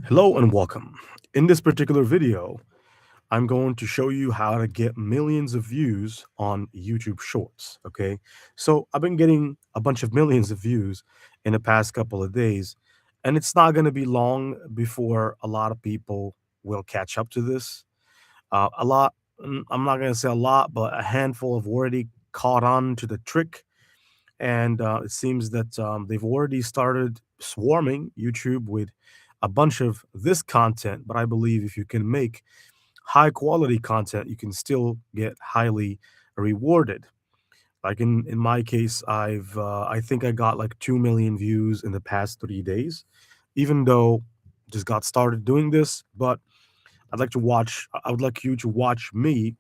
Hello and welcome. In this particular video, I'm going to show you how to get millions of views on YouTube Shorts. Okay, so I've been getting a bunch of millions of views in the past couple of days, and it's not going to be long before a lot of people will catch up to this. A lot, I'm not going to say a lot, but a handful have already caught on to the trick, and it seems that they've already started swarming YouTube with a bunch of this content. But I believe if you can make high quality content, you can still get highly rewarded. Like in my case, I think I got like 2 million views in the past 3 days, even though just got started doing this. But I would like you to watch me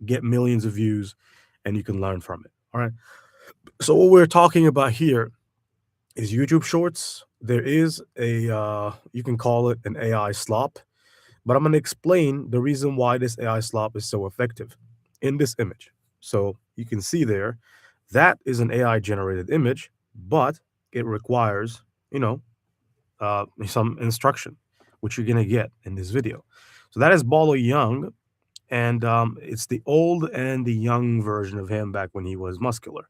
get millions of views, and you can learn from it. All right. So what we're talking about here is YouTube Shorts. There is a you can call it an AI slop, but I'm going to explain the reason why this AI slop is so effective in this image. So you can see there that is an AI generated image, but it requires, some instruction, which you're going to get in this video. So that is Bolo Young, and it's the old and the young version of him back when he was muscular.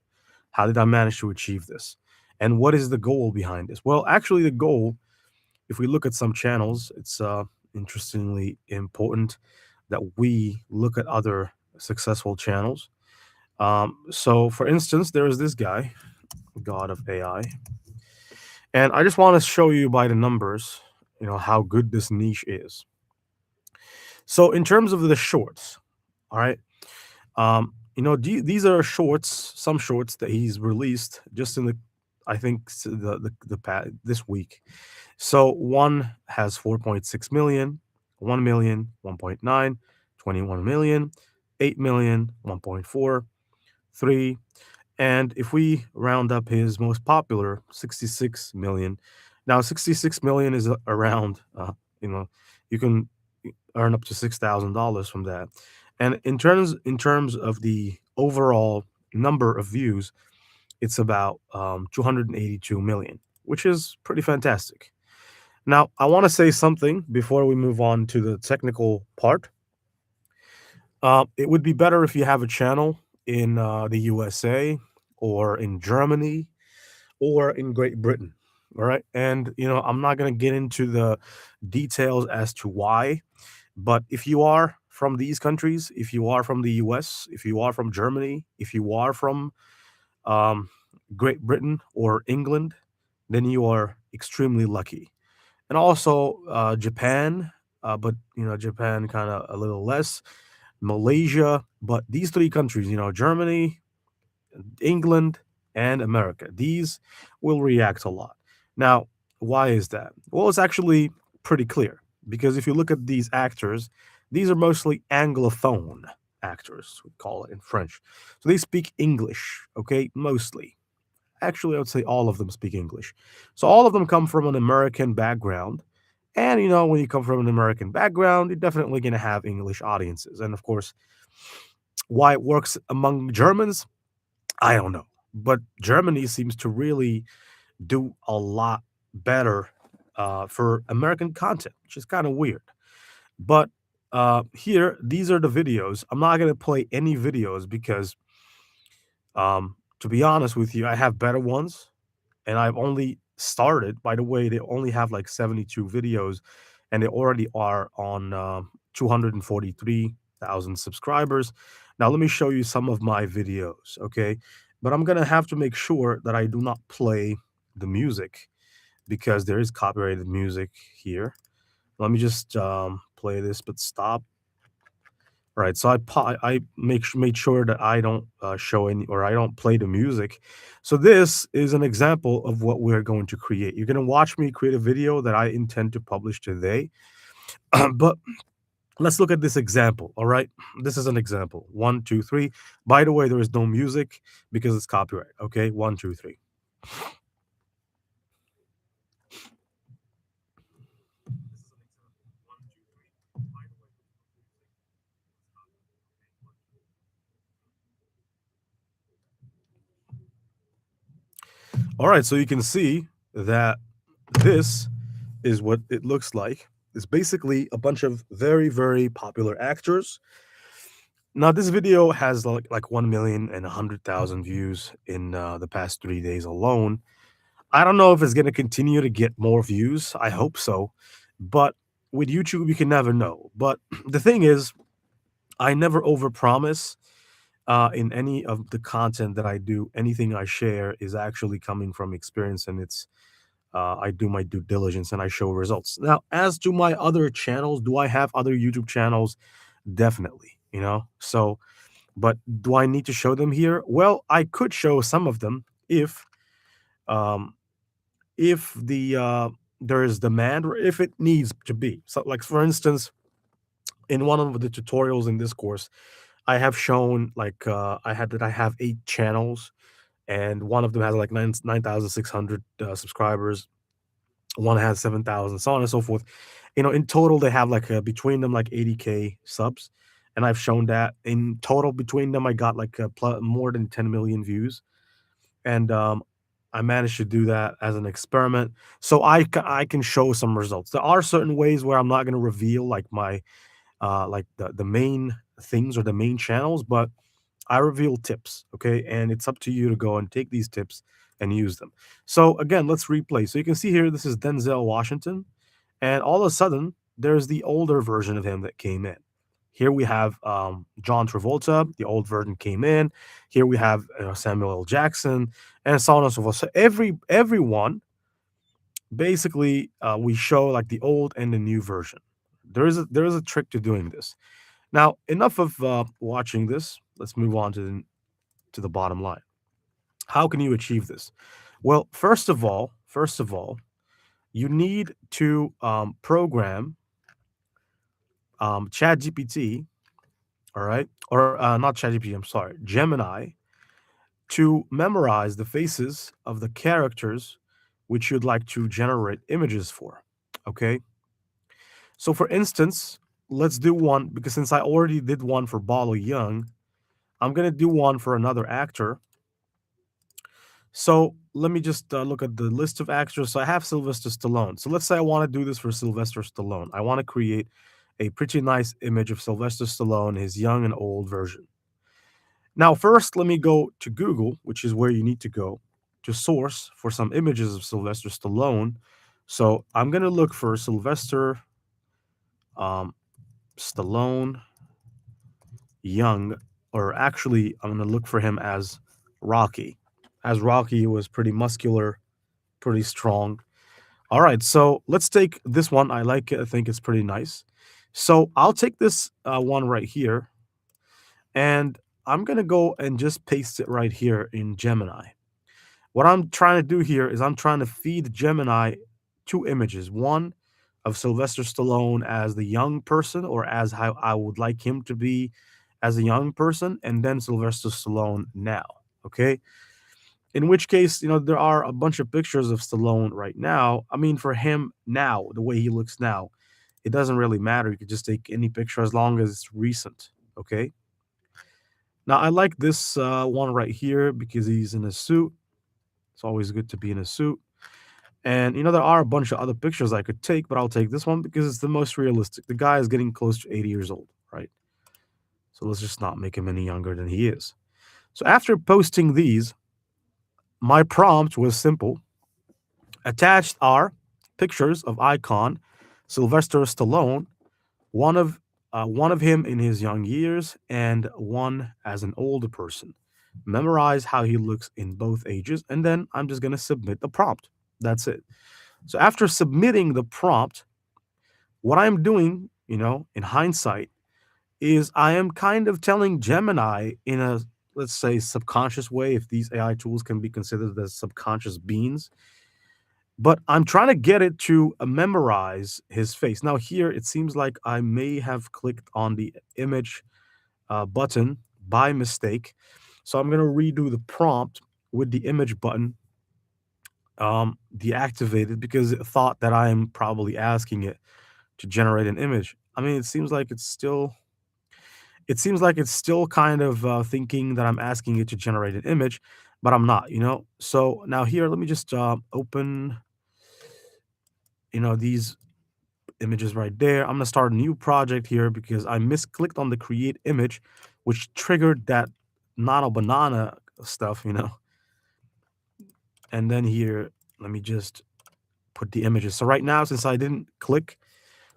How did I manage to achieve this? And what is the goal behind this? Well, actually, the goal, if we look at some channels, it's interestingly important that we look at other successful channels. So, for instance, there is this guy, God of AI, and I just want to show you by the numbers, how good this niche is. So, in terms of the shorts, all right, these are shorts, some shorts that he's released just in the, I think this week. So one has 4.6 million, 1 million, 1.9, 21 million, 8 million, 1.4, 3. And if we round up his most popular, 66 million. Now, 66 million is around, you can earn up to $6,000 from that. And in terms of the overall number of views, it's about 282 million, which is pretty fantastic. Now, I want to say something before we move on to the technical part. It would be better if you have a channel in the USA or in Germany or in Great Britain. All right. And, I'm not going to get into the details as to why, but if you are from these countries, if you are from the US, if you are from Germany, if you are from um, Great Britain or England, then you are extremely lucky. And also Japan, but Japan kind of a little less. Malaysia, but these three countries, Germany, England, and America, these will react a lot. Now, why is that? Well, it's actually pretty clear because if you look at these actors, these are mostly anglophone actors, we call it in French. So they speak English, okay, mostly. Actually, I would say all of them speak English. So all of them come from an American background. And, when you come from an American background, you're definitely going to have English audiences. And of course, why it works among Germans, I don't know. But Germany seems to really do a lot better for American content, which is kind of weird. But here, these are the videos. I'm not going to play any videos because, to be honest with you, I have better ones and I've only started. By the way, they only have like 72 videos, and they already are on 243,000 subscribers. Now, let me show you some of my videos, okay? But I'm gonna have to make sure that I do not play the music because there is copyrighted music here. Let me just play this, but stop. Right, so I made sure that I don't show any or I don't play the music. So this is an example of what we're going to create. You're going to watch me create a video that I intend to publish today. But let's look at this example. All right, this is an example. 1, 2, 3. By the way, there is no music because it's copyright. Okay, 1, 2, 3. All right, so you can see that this is what it looks like. It's basically a bunch of very, very popular actors. Now, this video has like 1 million and 100,000 views in the past 3 days alone. I don't know if it's going to continue to get more views. I hope so. But with YouTube, you can never know. But the thing is, I never overpromise in any of the content that I do. Anything I share is actually coming from experience, and I do my due diligence and I show results. Now, as to my other channels, do I have other YouTube channels? Definitely, So, but do I need to show them here? Well, I could show some of them um, if there is demand or if it needs to be. So, like for instance, in one of the tutorials in this course, I have shown like I have 8 channels, and one of them has like 9,600 subscribers. One has 7,000, so on and so forth. In total, they have like between them like 80K subs, and I've shown that in total between them, I got like more than 10 million views, and I managed to do that as an experiment, so I can show some results. There are certain ways where I'm not going to reveal like my like the main things or the main channels, but I reveal tips, okay? And it's up to you to go and take these tips and use them. So again, let's replay. So you can see here, this is Denzel Washington, and all of a sudden, there's the older version of him that came in. Here we have John Travolta, the old version came in. Here we have Samuel L. Jackson, and so on and so forth. So everyone, basically, we show like the old and the new version. There is a trick to doing this. Now, enough of watching this. Let's move on to the bottom line. How can you achieve this? Well, first of all, you need to program ChatGPT, all right, or not ChatGPT. I'm sorry, Gemini, to memorize the faces of the characters which you'd like to generate images for. Okay, so for instance, let's do one because since I already did one for Balo Young, I'm gonna do one for another actor. So let me just look at the list of actors. So I have Sylvester Stallone. So let's say I want to do this for Sylvester Stallone. I want to create a pretty nice image of Sylvester Stallone, his young and old version. Now, first, let me go to Google, which is where you need to go to source for some images of Sylvester Stallone. So I'm going to look for Sylvester um, Stallone young, or actually, I'm going to look for him as Rocky. As Rocky was pretty muscular, pretty strong. All right, so let's take this one. I like it. I think it's pretty nice. So I'll take this one right here, and I'm gonna go and just paste it right here in Gemini. What I'm trying to do here is I'm trying to feed Gemini 2 images. One of Sylvester Stallone as the young person, or as how I would like him to be as a young person, and then Sylvester Stallone now. Okay. In which case, there are a bunch of pictures of Stallone right now. I mean, for him now, the way he looks now, it doesn't really matter. You could just take any picture as long as it's recent. Okay. Now, I like this one right here because he's in a suit. It's always good to be in a suit. And, there are a bunch of other pictures I could take, but I'll take this one because it's the most realistic. The guy is getting close to 80 years old, right? So let's just not make him any younger than he is. So after posting these, my prompt was simple. Attached are pictures of icon Sylvester Stallone, one of one of him in his young years and one as an older person. Memorize how he looks in both ages, and then I'm just going to submit the prompt. That's it. So after submitting the prompt, what I'm doing, in hindsight, is I am kind of telling Gemini in a, let's say, subconscious way, if these AI tools can be considered as subconscious beings, but I'm trying to get it to memorize his face. Now, here it seems like I may have clicked on the image button by mistake. So I'm going to redo the prompt with the image button deactivated because it thought that I'm probably asking it to generate an image. I mean, it seems like it's still kind of thinking that I'm asking it to generate an image, but I'm not. So now here, let me just open these images right there. I'm gonna start a new project here because I misclicked on the create image, which triggered that nano banana stuff. And then here, let me just put the images. So right now, since I didn't click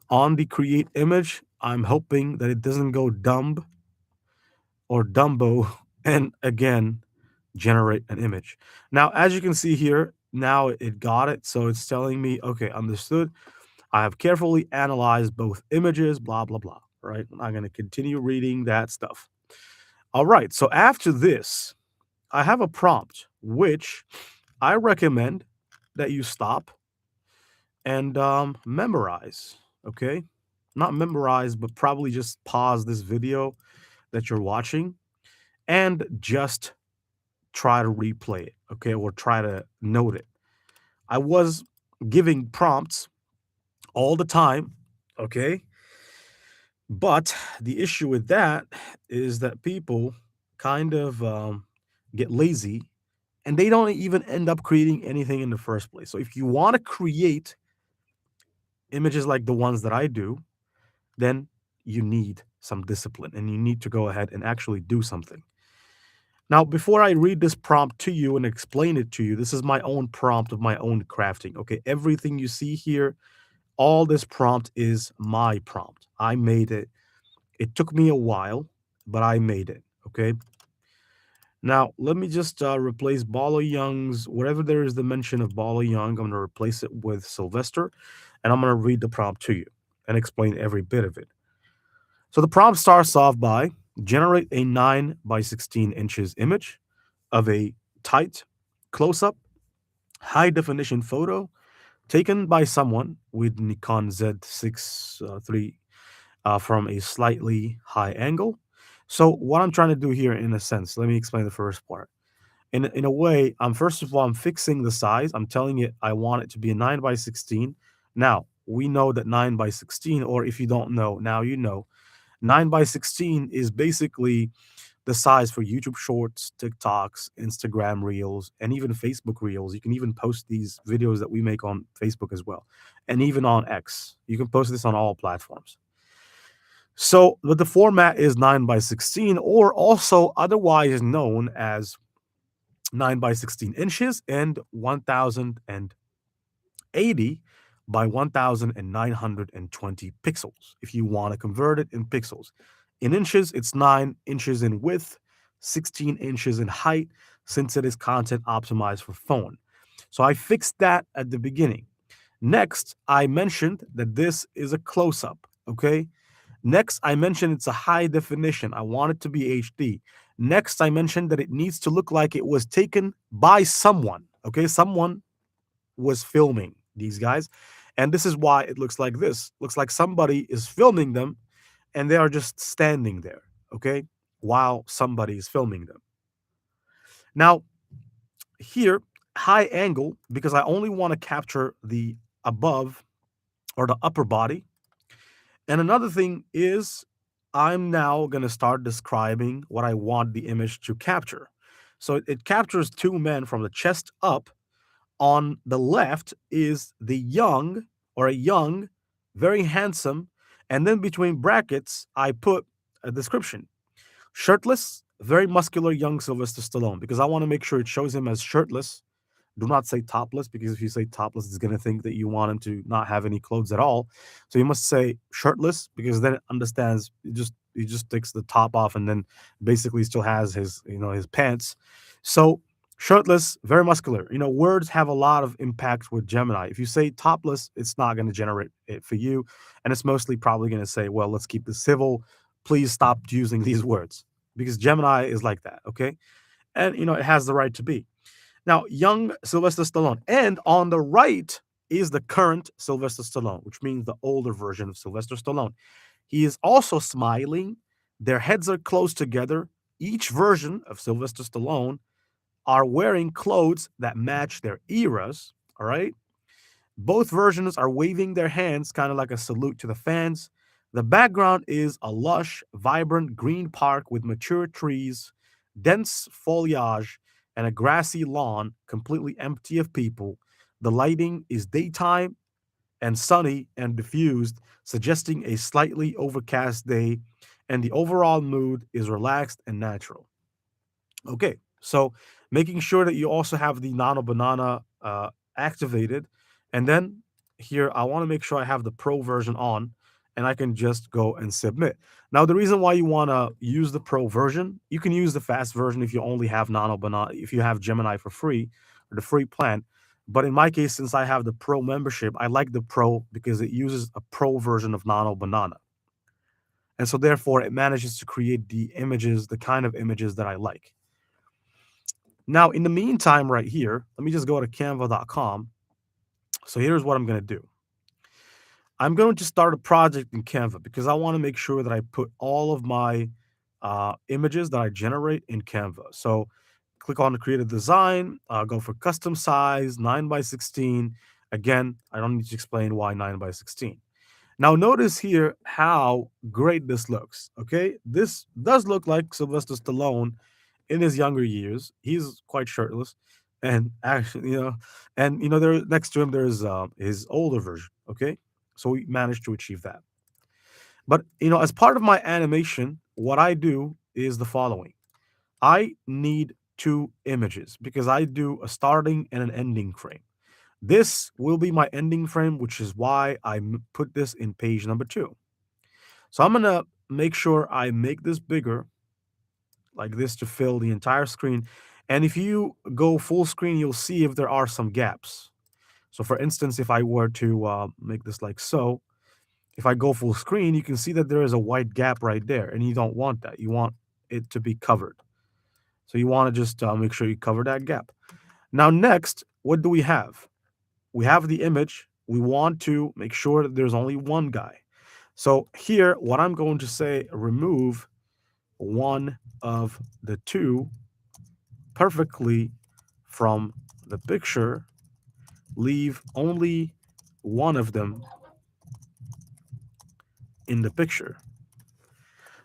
on the create image, I'm hoping that it doesn't go dumb or Dumbo and again generate an image. Now, as you can see here, now it got it. So it's telling me, okay, understood. I have carefully analyzed both images, blah, blah, blah. Right. I'm going to continue reading that stuff. All right. So after this, I have a prompt, which I recommend that you stop and memorize. Okay. Not memorize, but probably just pause this video that you're watching and just try to replay it, okay, or try to note it. I was giving prompts all the time, okay, but the issue with that is that people kind of get lazy and they don't even end up creating anything in the first place. So if you want to create images like the ones that I do, then you need some discipline and you need to go ahead and actually do something. Now, before I read this prompt to you and explain it to you, this is my own prompt of my own crafting. Okay. Everything you see here, all this prompt is my prompt. I made it. It took me a while, but I made it. Okay. Now, let me just replace Bala Young's, wherever there is the mention of Bala Young, I'm going to replace it with Sylvester, and I'm going to read the prompt to you and explain every bit of it. So the prompt starts off by generate a 9 by 16 inches image of a tight, close up, high definition photo taken by someone with Nikon Z6 III from a slightly high angle. So, what I'm trying to do here, in a sense, let me explain the first part. In a way, first of all, I'm fixing the size. I'm telling it I want it to be a 9 by 16. Now, we know that 9 by 16, or if you don't know, now you know, 9 by 16 is basically the size for YouTube Shorts, TikToks, Instagram Reels, and even Facebook Reels. You can even post these videos that we make on Facebook as well, and even on X. You can post this on all platforms. So, but the format is 9 by 16, or also otherwise known as 9 by 16 inches and 1080 by 1920 pixels if you want to convert it in pixels. In inches, it's 9 inches in width, 16 inches in height, since it is content optimized for phone. So I fixed that at the beginning. Next, I mentioned that this is a close up, okay? Next, I mentioned it's a high definition. I want it to be HD. Next, I mentioned that it needs to look like it was taken by someone, okay? Someone was filming these guys. And this is why it looks like this. Looks like somebody is filming them and they are just standing there, okay, while somebody is filming them. Now, here, high angle, because I only want to capture the above or the upper body. And another thing is, I'm now going to start describing what I want the image to capture. So it captures two men from the chest up. On the left is the young or a young, very handsome. And then between brackets, I put a description: shirtless, very muscular young Sylvester Stallone, because I want to make sure it shows him as shirtless. Do not say topless, because if you say topless, it's going to think that you want him to not have any clothes at all. So you must say shirtless, because then it understands. It just takes the top off and then basically still has his pants. So shirtless, very muscular. Words have a lot of impact with Gemini. If you say topless, it's not going to generate it for you, and it's mostly probably going to say, well, let's keep this civil. Please stop using these words, because Gemini is like that. Okay, and it has the right to be. Now, young Sylvester Stallone. And on the right is the current Sylvester Stallone, which means the older version of Sylvester Stallone. He is also smiling. Their heads are close together. Each version of Sylvester Stallone are wearing clothes that match their eras. All right. Both versions are waving their hands, kind of like a salute to the fans. The background is a lush, vibrant green park with mature trees, dense foliage, and a grassy lawn completely empty of people. The lighting is daytime, and sunny and diffused, suggesting a slightly overcast day, and the overall mood is relaxed and natural. Okay, so making sure that you also have the Nano Banana activated, and then here I want to make sure I have the Pro version on, and I can just go and submit. Now, the reason why you want to use the Pro version, you can use the fast version if you only have Nano Banana, if you have Gemini for free or the free plan. But in my case, since I have the Pro membership, I like the Pro because it uses a Pro version of Nano Banana. And so therefore it manages to create the images, the kind of images that I like. Now, in the meantime, right here, let me just go to canva.com. So here's what I'm going to do. I'm going to start a project in Canva because I want to make sure that I put all of my images that I generate in Canva. So click on the creative design, go for custom size, 9 by 16. Again, I don't need to explain why 9 by 16. Now, notice here how great this looks. Okay, this does look like Sylvester Stallone in his younger years. He's quite shirtless, and actually, there next to him there's his older version. Okay, so we managed to achieve that. But as part of my animation, what I do is the following: I need two images because I do a starting and an ending frame. This will be my ending frame, which is why I put this in page number 2. So I'm gonna make sure I make this bigger like this to fill the entire screen. And if you go full screen, you'll see if there are some gaps. So for instance, if I were to make this like so, if I go full screen, you can see that there is a white gap right there, and you don't want that. You want it to be covered. So you want to just make sure you cover that gap. Now, next, what do we have? We have the image. We want to make sure that there's only one guy. So here, what I'm going to say, remove one of the two perfectly from the picture, leave only one of them in the picture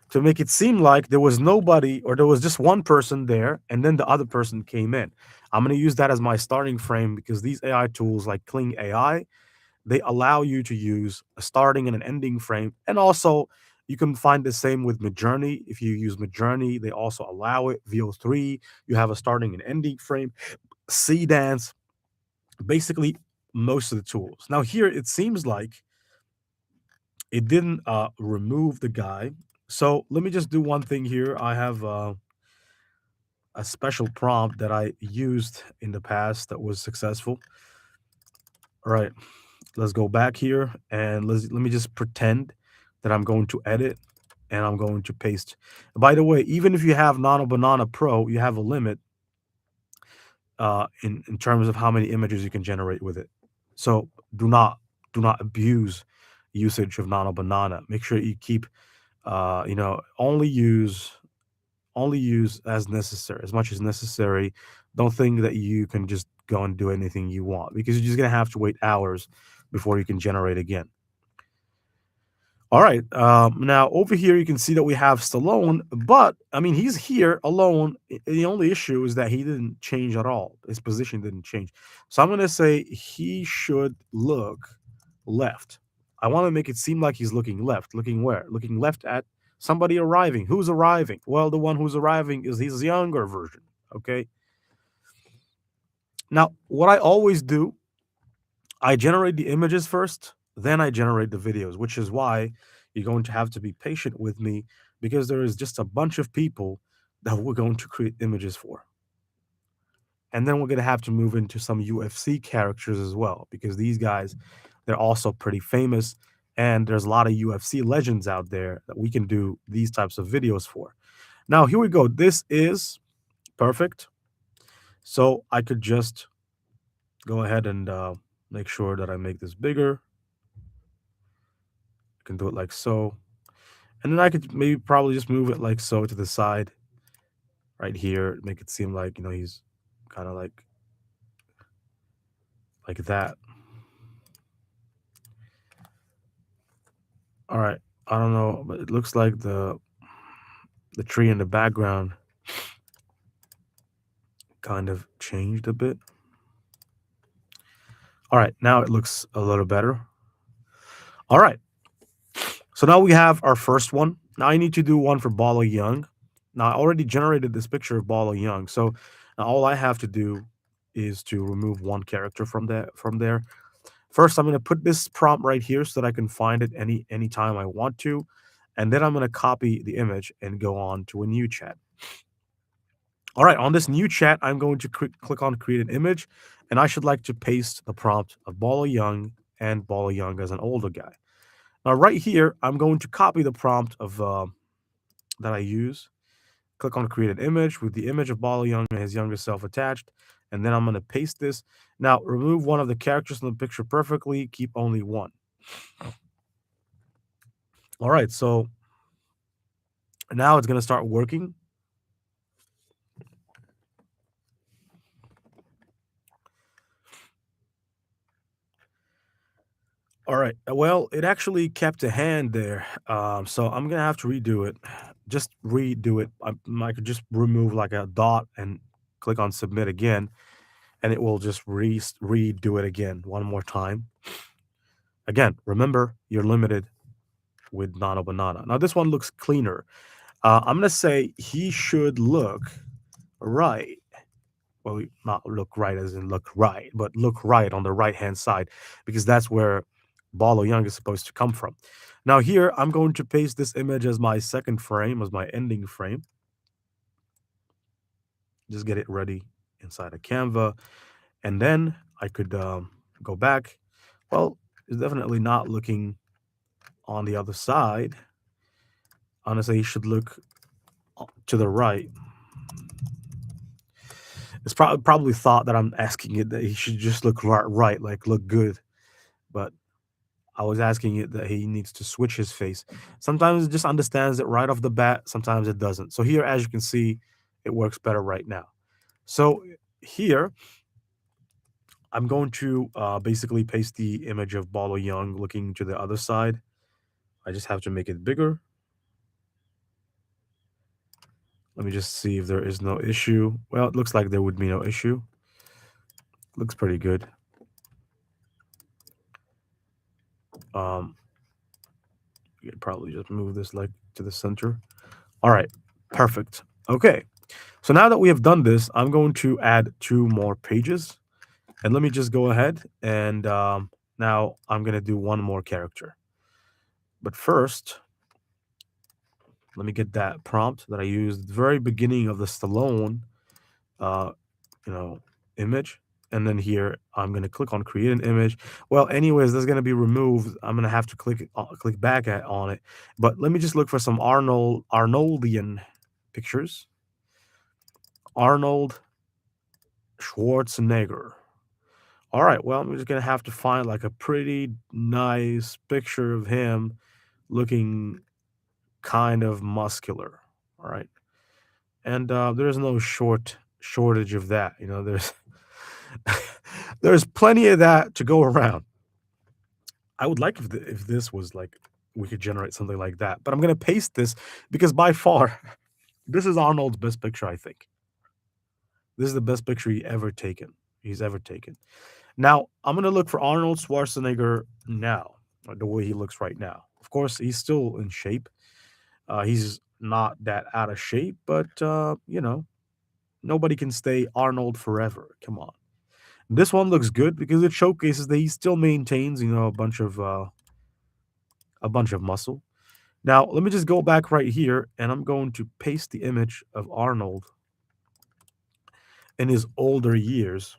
to make it seem like there was nobody or there was just one person there and then the other person came in. I'm going to use that as my starting frame because these AI tools like Kling AI, they allow you to use a starting and an ending frame. And also, you can find the same with Midjourney. If you use Midjourney, they also allow it. VO3, you have a starting and ending frame. Dance, basically most of the tools. Now here, it seems like it didn't remove the guy. So let me just do one thing here. I have a special prompt that I used in the past that was successful. All right, let's go back here and let me just pretend that I'm going to edit and I'm going to paste. By the way, even if you have Nano Banana Pro, you have a limit in terms of how many images you can generate with it. So do not abuse usage of Nano Banana. Make sure you keep only use as necessary, as much as necessary. Don't think that you can just go and do anything you want because you're just gonna have to wait hours before you can generate again. All right. Now over here you can see that we have Stallone, but I mean he's here alone. The only issue is that he didn't change at all. His position didn't change. So I'm gonna say he should look left. I want to make it seem like he's looking left. Looking where? Looking left at somebody arriving. Who's arriving? Well, the one who's arriving is his younger version. Okay. Now, what I always do, I generate the images first, then I generate the videos, which is why you're going to have to be patient with me because there is just a bunch of people that we're going to create images for. And then we're going to have to move into some UFC characters as well because these guys, they're also pretty famous. And there's a lot of UFC legends out there that we can do these types of videos for. Now, here we go. This is perfect. So I could just go ahead and make sure that I make this bigger. I can do it like so. And then I could maybe probably just move it like so to the side right here. Make it seem like, he's kind of like that. All right. I don't know, but it looks like the tree in the background kind of changed a bit. All right, now it looks a little better. All right. So now we have our first one. Now I need to do one for Bala Young. Now I already generated this picture of Bala Young. So now all I have to do is to remove one character from there. First, I'm going to put this prompt right here so that I can find it anytime I want to. And then I'm going to copy the image and go on to a new chat. All right, on this new chat, I'm going to click on create an image, and I should like to paste the prompt of Bala Young and Bala Young as an older guy. Now, right here, I'm going to copy the prompt of that I use. Click on create an image with the image of Bala Young and his younger self attached, and then I'm going to paste this. Now, remove one of the characters in the picture perfectly, keep only one. All right, so now it's going to start working. All right. Well, it actually kept a hand there. So I'm gonna have to redo it. Just redo it. I could just remove like a dot and click on submit again, and it will just redo it again one more time. Again, remember you're limited with Nano Banana. Now this one looks cleaner. I'm gonna say he should look right. Well, not look right as in look right, but look right on the right hand side because that's where Balo Young is supposed to come from. Now here, I'm going to paste this image as my second frame, as my ending frame. Just get it ready inside of Canva. And then I could go back. Well, it's definitely not looking on the other side. Honestly, he should look to the right. It's probably thought that I'm asking it that he should just look right, like look good. But I was asking it that he needs to switch his face. Sometimes it just understands it right off the bat. Sometimes it doesn't. So here, as you can see, it works better right now. So here, I'm going to basically paste the image of Balo Young looking to the other side. I just have to make it bigger. Let me just see if there is no issue. Well, it looks like there would be no issue. Looks pretty good. Um, you could probably just move this like to the center. All right, perfect. Okay, so now that we have done this, I'm going to add 2 more pages. And let me just go ahead and now I'm going to do one more character. But first, let me get that prompt that I used at the very beginning of the Stallone, uh, image. And then here, I'm going to click on create an image. Well, anyways, that's going to be removed. I'm going to have to click back on it. But let me just look for some Arnoldian pictures. Arnold Schwarzenegger. All right, well, I'm just gonna have to find like a pretty nice picture of him looking kind of muscular. All right, and there's no shortage of that. There's there's plenty of that to go around. I would like if this was like we could generate something like that, but I'm gonna paste this because by far this is Arnold's best picture. I think this is the best picture he's ever taken. Now, I'm going to look for Arnold Schwarzenegger now, the way he looks right now. Of course, he's still in shape. He's not that out of shape, but, nobody can stay Arnold forever. Come on. This one looks good because it showcases that he still maintains, a bunch of muscle. Now, let me just go back right here, and I'm going to paste the image of Arnold in his older years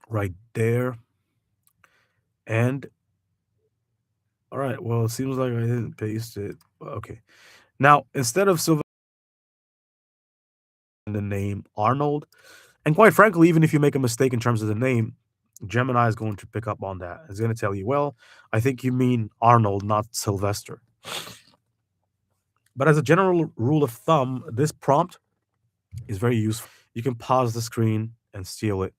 right there. And all right, well, it seems like I didn't paste it. Okay. Now, instead of Sylvester in the name Arnold, and quite frankly, even if you make a mistake in terms of the name, Gemini is going to pick up on that. It's going to tell you, well, I think you mean Arnold, not Sylvester. But as a general rule of thumb, this prompt is very useful. You can pause the screen and steal it.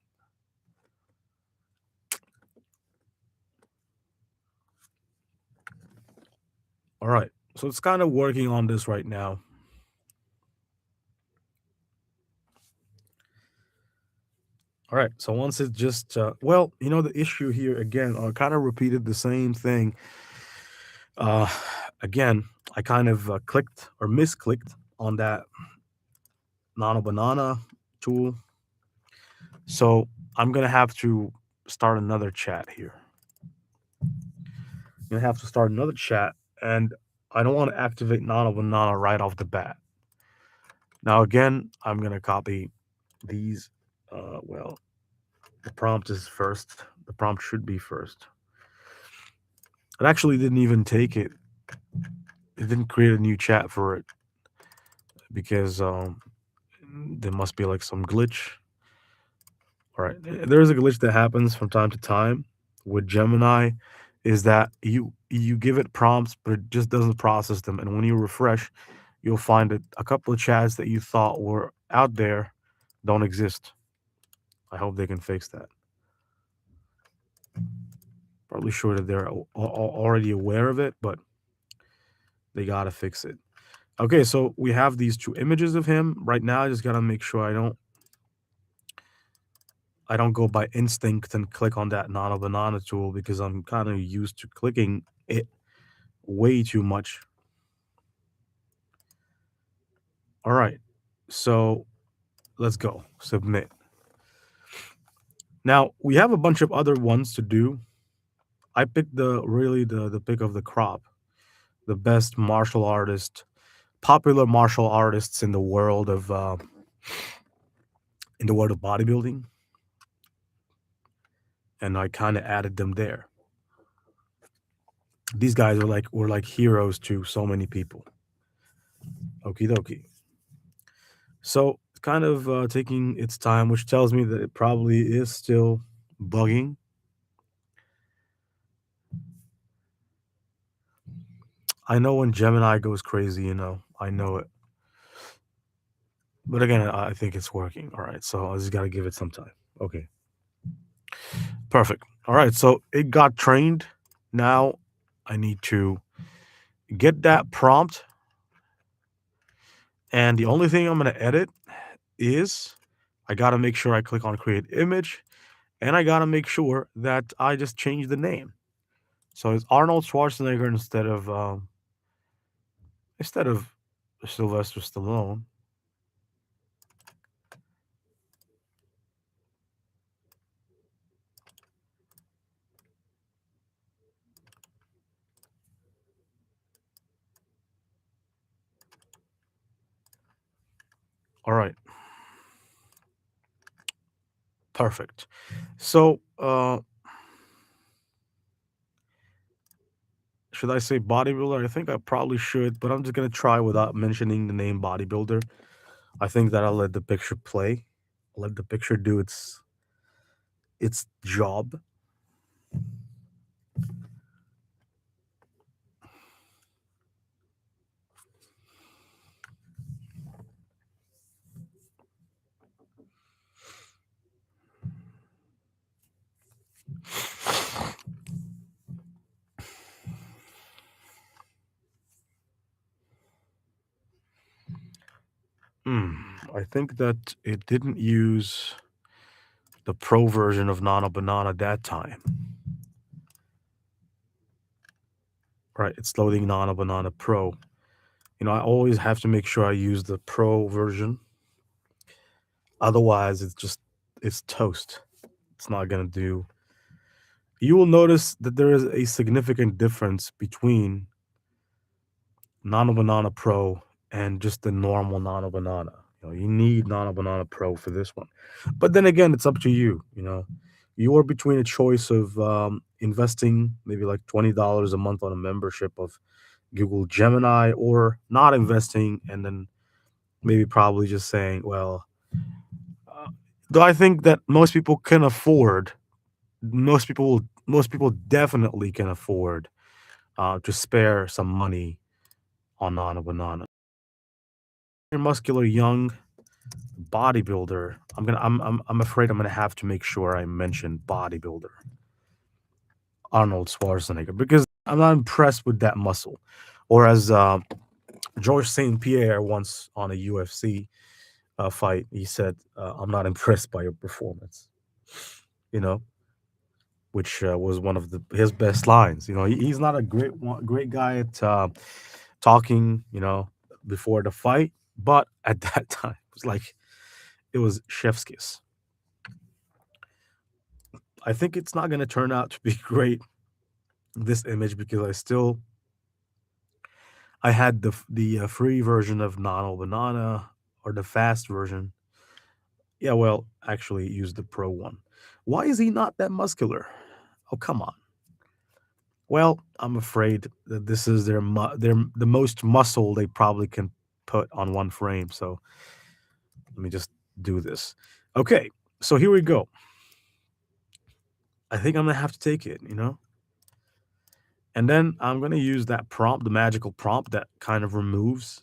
All right. So it's kind of working on this right now. All right. So once it just, well, the issue here again, I kind of repeated the same thing. Uh, Again, I kind of clicked or misclicked on that Nano Banana tool. So I'm going to have to start another chat here. I'm going to have to start another chat. And I don't want to activate Nano Banana right off the bat. Now, again, I'm going to copy these. Well, the prompt is first. The prompt should be first. It actually didn't even take it. It didn't create a new chat for it because there must be like some glitch. All right, there is a glitch that happens from time to time with Gemini, is that you give it prompts, but it just doesn't process them. And when you refresh, you'll find that a couple of chats that you thought were out there don't exist. I hope they can fix that. Probably sure that they're already aware of it, but they gotta fix it. Okay, so we have these two images of him right now. I just gotta make sure I don't go by instinct and click on that Nano Banana tool because I'm kind of used to clicking it way too much. All right, so let's go submit. Now we have a bunch of other ones to do. I picked the pick of the crop, the best martial artist, popular martial artists in the world of bodybuilding, and I kind of added them there. These guys were like heroes to so many people. Okie dokie. So it's kind of taking its time, which tells me that it probably is still bugging. I know when Gemini goes crazy, I know it. But again, I think it's working. All right, so I just got to give it some time. Okay, perfect. All right, so it got trained. Now I need to get that prompt. And the only thing I'm going to edit is I got to make sure I click on create image. And I got to make sure that I just change the name. So it's Arnold Schwarzenegger instead of Sylvester Stallone. All right. Perfect. So, should I say bodybuilder? I think I probably should, but I'm just gonna try without mentioning the name bodybuilder. I think that I'll let the picture play. Let the picture do its job. Hmm. I think that it didn't use the pro version of Nano Banana that time. Right, it's loading Nano Banana Pro. I always have to make sure I use the pro version. Otherwise, it's toast. It's not gonna do. You will notice that there is a significant difference between Nano Banana Pro and just the normal Nano Banana. You need Nano Banana Pro for this one. But then again, it's up to you. You are between a choice of investing maybe like $20 a month on a membership of Google Gemini, or not investing and then maybe probably just saying, well, uh, though I think that most people definitely can afford to spare some money on Nana Banana. Muscular young bodybuilder. I'm afraid I'm gonna have to make sure I mention bodybuilder Arnold Schwarzenegger because I'm not impressed with that muscle. Or as George St. Pierre once on a UFC fight, he said, "I'm not impressed by your performance." you know, which was one of his best lines. He's not a great guy at talking, before the fight, but at that time, it was chef's kiss. I think it's not going to turn out to be great, this image, because I had the free version of Nano Banana, or the fast version. Yeah, well, actually, use the pro one. Why is he not that muscular? Oh, come on. Well, I'm afraid that this is their the most muscle they probably can put on one frame. So let me just do this. Okay, so here we go. I think I'm gonna have to take it. And then I'm gonna use that prompt, the magical prompt that kind of removes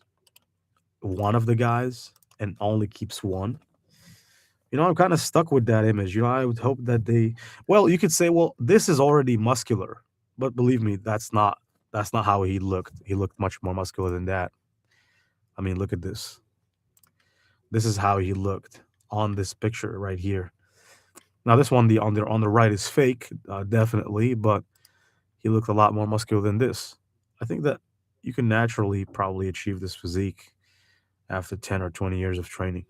one of the guys and only keeps one. I'm kind of stuck with that image. I would hope that well, you could say, well, this is already muscular, but believe me, that's not how he looked. He looked much more muscular than that. I mean, look at this. This is how he looked on this picture right here. Now, this one, on the right is fake, definitely, but he looked a lot more muscular than this. I think that you can naturally probably achieve this physique after 10 or 20 years of training.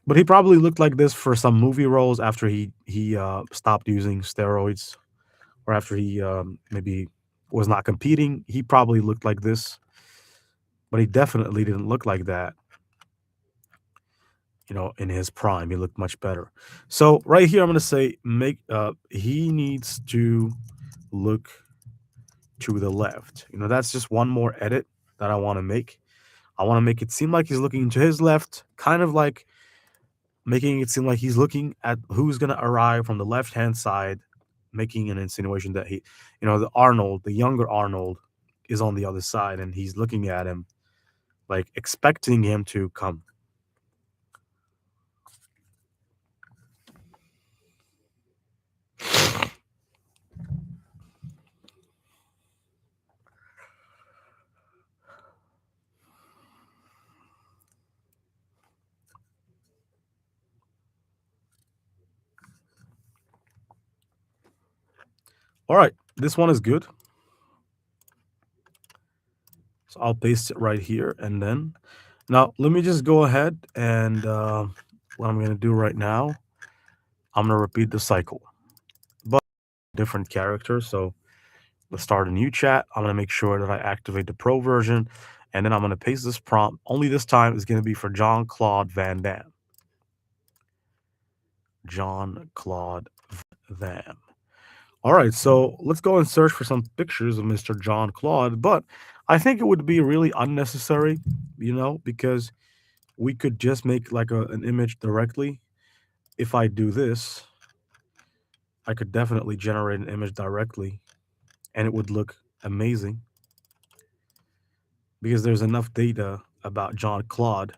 But he probably looked like this for some movie roles after he stopped using steroids, or after he maybe was not competing. He probably looked like this, but he definitely didn't look like that. In his prime, he looked much better. So right here, I'm gonna say he needs to look to the left. That's just one more edit that I want to make. I want to make it seem like he's looking to his left, kind of like making it seem like he's looking at who's going to arrive from the left hand side, making an insinuation that the younger Arnold, is on the other side and he's looking at him, like expecting him to come. All right, this one is good. So I'll paste it right here, and then now let me just go ahead and what I'm going to do right now, I'm going to repeat the cycle, but different character. So let's start a new chat. I'm going to make sure that I activate the pro version, and then I'm going to paste this prompt. Only this time is going to be for Jean-Claude Van Damme. Jean-Claude Van Damme. All right, so let's go and search for some pictures of Mr. Jean-Claude, but I think it would be really unnecessary, because we could just make like an image directly. If I do this, I could definitely generate an image directly, and it would look amazing because there's enough data about John Claude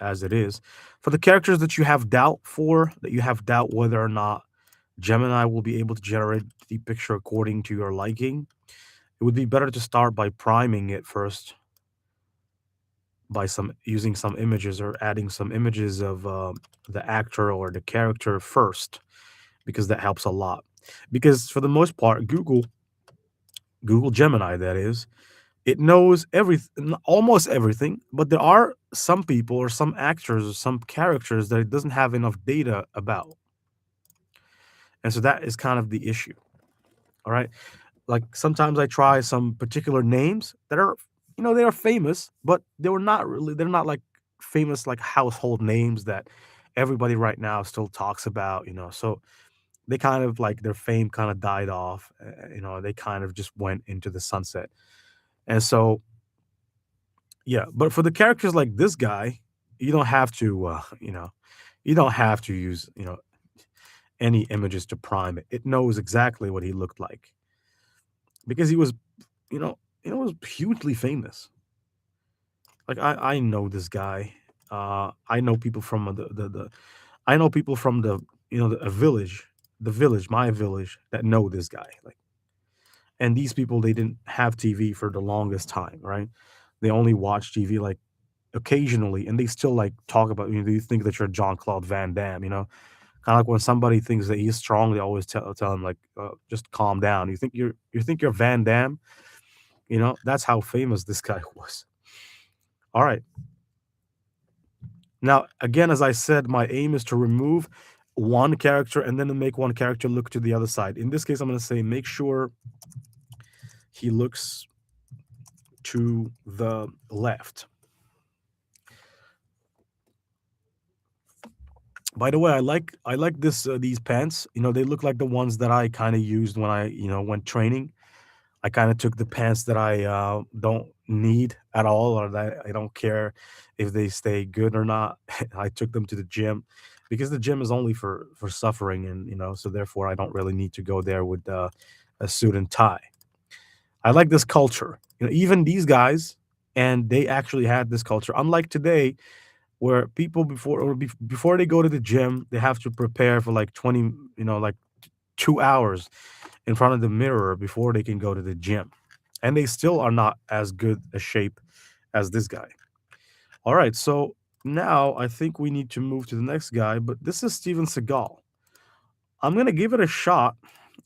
as it is. For the characters that you have doubt whether or not Gemini will be able to generate the picture according to your liking, it would be better to start by priming it first by using some images, or adding some images of the actor or the character first, because that helps a lot. Because for the most part, Google Gemini, that is, it knows almost everything, but there are some people or some actors or some characters that it doesn't have enough data about. And so that is kind of the issue. All right. Like sometimes I try some particular names that are, they are famous, but they're not like famous, like household names that everybody right now still talks about. So they kind of like their fame kind of died off. They kind of just went into the sunset. And so, yeah, but for the characters like this guy, you don't have to, you don't have to use, any images to prime it. It knows exactly what he looked like because he was, was hugely famous. Like I know this guy. I know people from I know people from the village, my village, that know this guy. Like, and these people, they didn't have TV for the longest time, right? They only watched TV like occasionally, and they still like talk about you. Know, you think that you're John Claude Van Damme, you know, kind of like when somebody thinks that he's strong, they always tell him like, just calm down. You think you're Van Damme, you know. That's how famous this guy was. All right. Now, again, as I said, my aim is to remove one character and then to make one character look to the other side. In this case, I'm going to say make sure he looks to the left. By the way, I like these pants. You know, they look like the ones that I kind of used when I went training. I kind of took the pants that I don't need at all, or that I don't care if they stay good or not. I took them to the gym because the gym is only for suffering, and so therefore I don't really need to go there with a suit and tie. I like this culture. Even these guys, and they actually had this culture. Unlike today, where people before they go to the gym, they have to prepare for like 20, like 2 hours in front of the mirror before they can go to the gym. And they still are not as good a shape as this guy. All right, so now I think we need to move to the next guy, but this is Steven Seagal. I'm gonna give it a shot.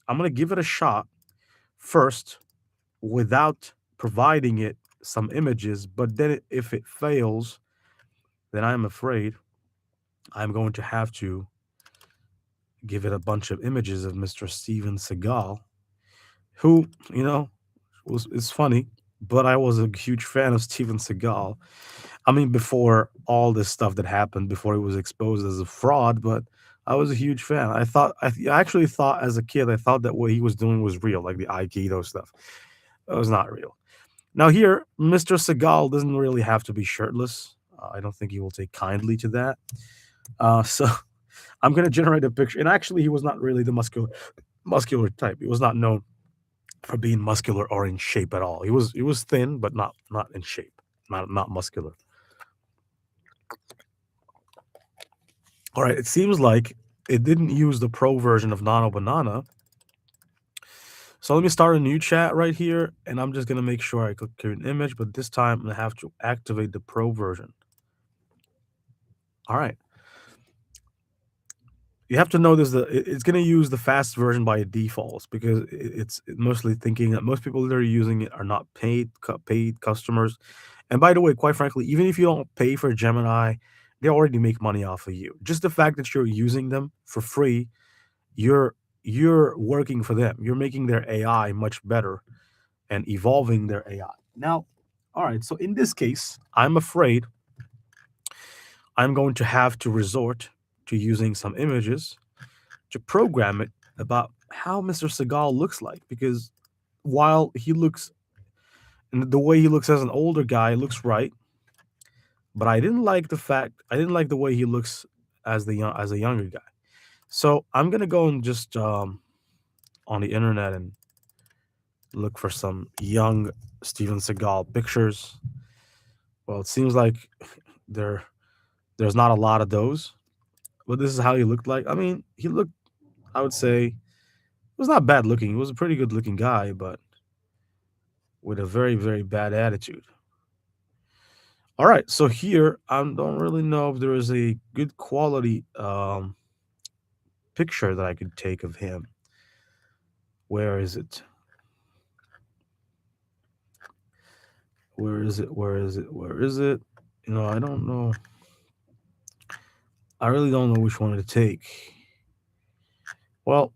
I'm gonna give it a shot first without providing it some images, but then if it fails, then I'm afraid I'm going to have to give it a bunch of images of Mr. Steven Seagal, who, it's funny, but I was a huge fan of Steven Seagal. I mean, before all this stuff that happened, before he was exposed as a fraud, but I was a huge fan. I actually thought as a kid, I thought that what he was doing was real, like the Aikido stuff. It was not real. Now here, Mr. Seagal doesn't really have to be shirtless. I don't think he will take kindly to that. So I'm gonna generate a picture. And actually, he was not really the muscular type. He was not known for being muscular or in shape at all. He was thin, but not in shape, not muscular. All right, it seems like it didn't use the pro version of Nano Banana. So let me start a new chat right here, and I'm just gonna make sure I click create an image, but this time I'm gonna have to activate the pro version. All right. You have to know this, it's gonna use the fast version by default because it's mostly thinking that most people that are using it are not paid customers. And by the way, quite frankly, even if you don't pay for Gemini, they already make money off of you. Just the fact that you're using them for free, you're you're working for them. You're making their AI much better and evolving their AI. Now, all right, so in this case, I'm afraid I'm going to have to resort to using some images to program it about how Mr. Seagal looks like, because while he looks and the way he looks as an older guy looks right, but I didn't like the way he looks as a younger guy. So I'm gonna go and just on the internet and look for some young Steven Seagal pictures. Well, it seems like there there's not a lot of those, but this is how he looked like. I mean, he looked, I would say, he was not bad looking. He was a pretty good looking guy, but with a very, very bad attitude. All right, so here I don't really know if there is a good quality picture that I could take of him. Where is it? Where is it? Where is it? Where is it? I don't know. I really don't know which one to take. Well,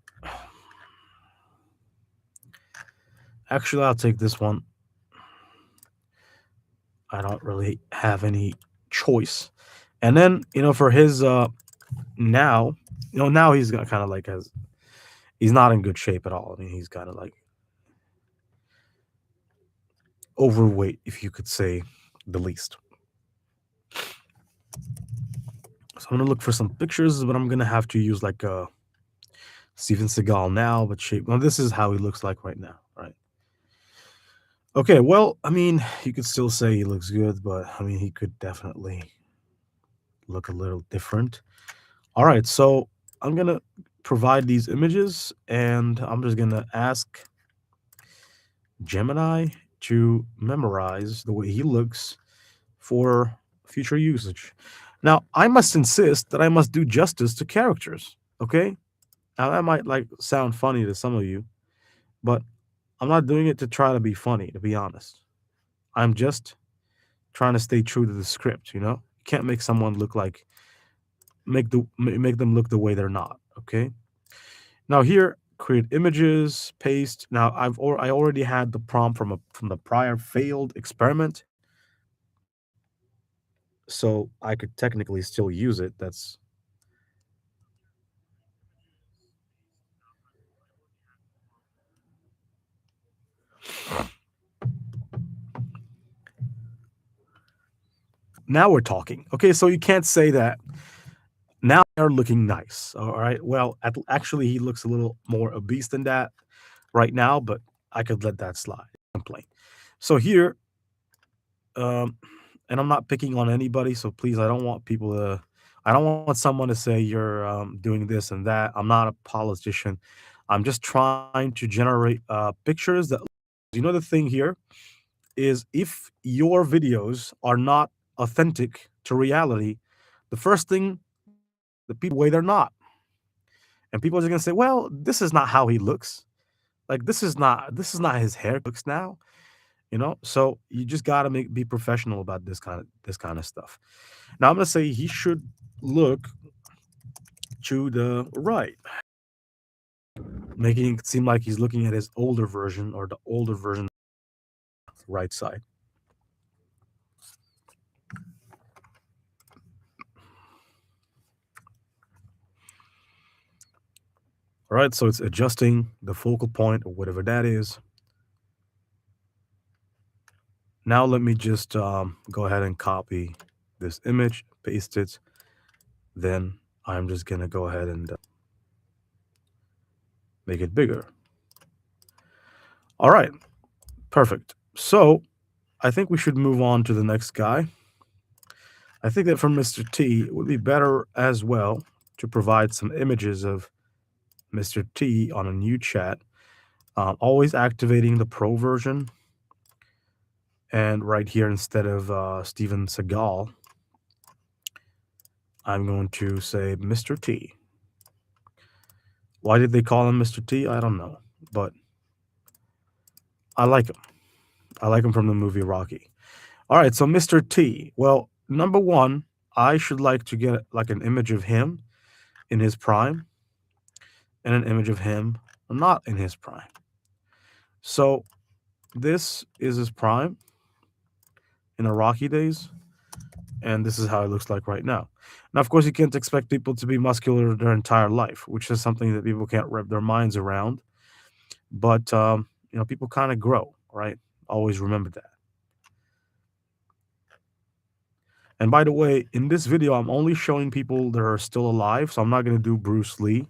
actually, I'll take this one. I don't really have any choice. And then, for his now, now he's got kind of like as he's not in good shape at all. I mean, he's kind of like overweight, if you could say the least. So I'm gonna look for some pictures, but I'm gonna have to use like Steven Seagal now, but shape. Well, this is how he looks like right now, right? Okay, well, I mean, you could still say he looks good, but I mean, he could definitely look a little different. All right, so I'm gonna provide these images, and I'm just gonna ask Gemini to memorize the way he looks for future usage. Now, I must insist that I must do justice to characters. Okay, now that might like sound funny to some of you, but I'm not doing it to try to be funny. To be honest, I'm just trying to stay true to the script. You can't make someone look like make them look the way they're not. Okay. Now here, create images, paste. Now I already had the prompt from the prior failed experiment, so I could technically still use it. That's now we're talking. Okay, so you can't say that now they're looking nice. All right. Well, actually, he looks a little more obese than that right now, but I could let that slide. Complain. So here, um, and I'm not picking on anybody. So please, I don't want people to. I don't want someone to say you're doing this and that. I'm not a politician. I'm just trying to generate pictures that. The thing here is if your videos are not authentic to reality, the first thing the people way they're not. And people are just gonna say, well, this is not how he looks. Like this is not his hair looks now. So you just gotta be professional about this kind of stuff. Now I'm gonna say he should look to the right, making it seem like he's looking at his older version or the older version right side. All right, so it's adjusting the focal point or whatever that is. Now let me just go ahead and copy this image, paste it. Then I'm just gonna go ahead and make it bigger. All right, perfect. So I think we should move on to the next guy. I think that for Mr. T, it would be better as well to provide some images of Mr. T on a new chat, always activating the pro version. And right here, instead of Steven Seagal, I'm going to say Mr. T. Why did they call him Mr. T? I don't know, but I like him. I like him from the movie Rocky. All right, so Mr. T. Well, number one, I should like to get like an image of him in his prime and an image of him not in his prime. So this is his prime in the Rocky days, and this is how it looks like right now. Now, of course, you can't expect people to be muscular their entire life, which is something that people can't wrap their minds around. But people kind of grow, right? Always remember that. And by the way, in this video, I'm only showing people that are still alive, so I'm not going to do Bruce Lee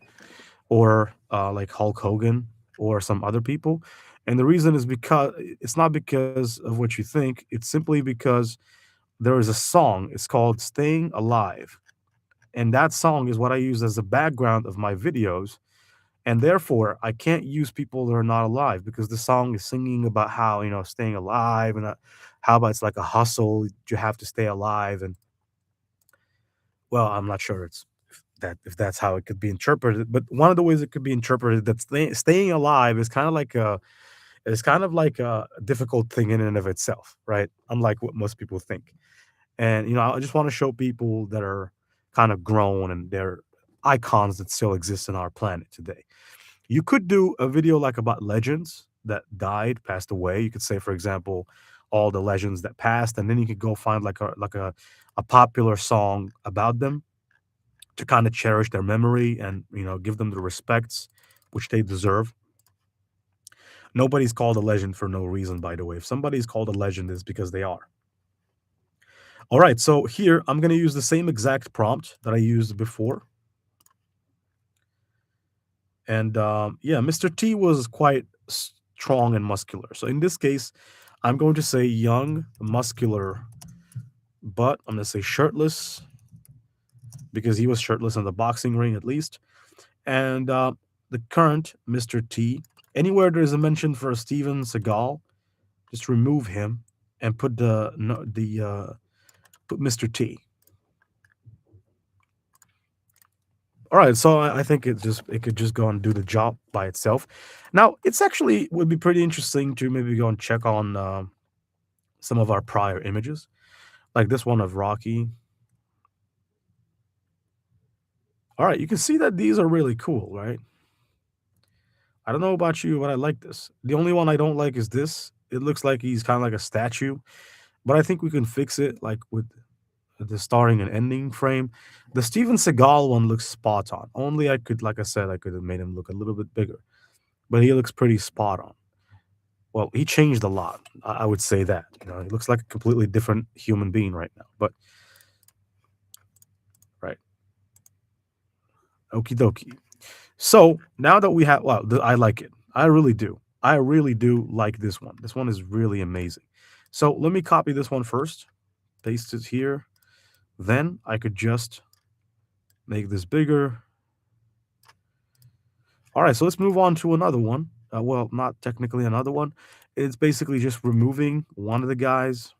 or like Hulk Hogan or some other people. And the reason is because it's not because of what you think. It's simply because there is a song. It's called Staying Alive. And that song is what I use as the background of my videos. And therefore, I can't use people that are not alive because the song is singing about how, staying alive and how about it's like a hustle. You have to stay alive. And well, I'm not sure if that's how it could be interpreted, but one of the ways it could be interpreted that staying alive is kind of like a difficult thing in and of itself, right? Unlike what most people think. And I just want to show people that are kind of grown and they're icons that still exist in our planet today. You could do a video like about legends that died, passed away. You could say, for example, all the legends that passed, and then you could go find like a popular song about them to kind of cherish their memory and give them the respects which they deserve. Nobody's called a legend for no reason, by the way. If somebody's called a legend, it's because they are. All right, so here I'm going to use the same exact prompt that I used before. And yeah, Mr. T was quite strong and muscular. So in this case, I'm going to say young, muscular, but I'm going to say shirtless because he was shirtless in the boxing ring at least. And the current Mr. T, anywhere there's a mention for Steven Seagal, just remove him and put put Mr. T. All right, so I think it could just go and do the job by itself. Now, it's actually would be pretty interesting to maybe go and check on some of our prior images, like this one of Rocky. All right, you can see that these are really cool, right? I don't know about you, but I like this. The only one I don't like is this. It looks like he's kind of like a statue, but I think we can fix it like with the starting and ending frame. The Steven Seagal one looks spot on. Only I could, like I said, I could have made him look a little bit bigger, but he looks pretty spot on. Well, he changed a lot. I would say that. You know, he looks like a completely different human being right now. But right, okie dokie. So now that we have, well, I like it. I really do. I really do like this one. This one is really amazing. So let me copy this one first, paste it here. Then I could just make this bigger. All right, so let's move on to another one. Well, not technically another one. It's basically just removing one of the guys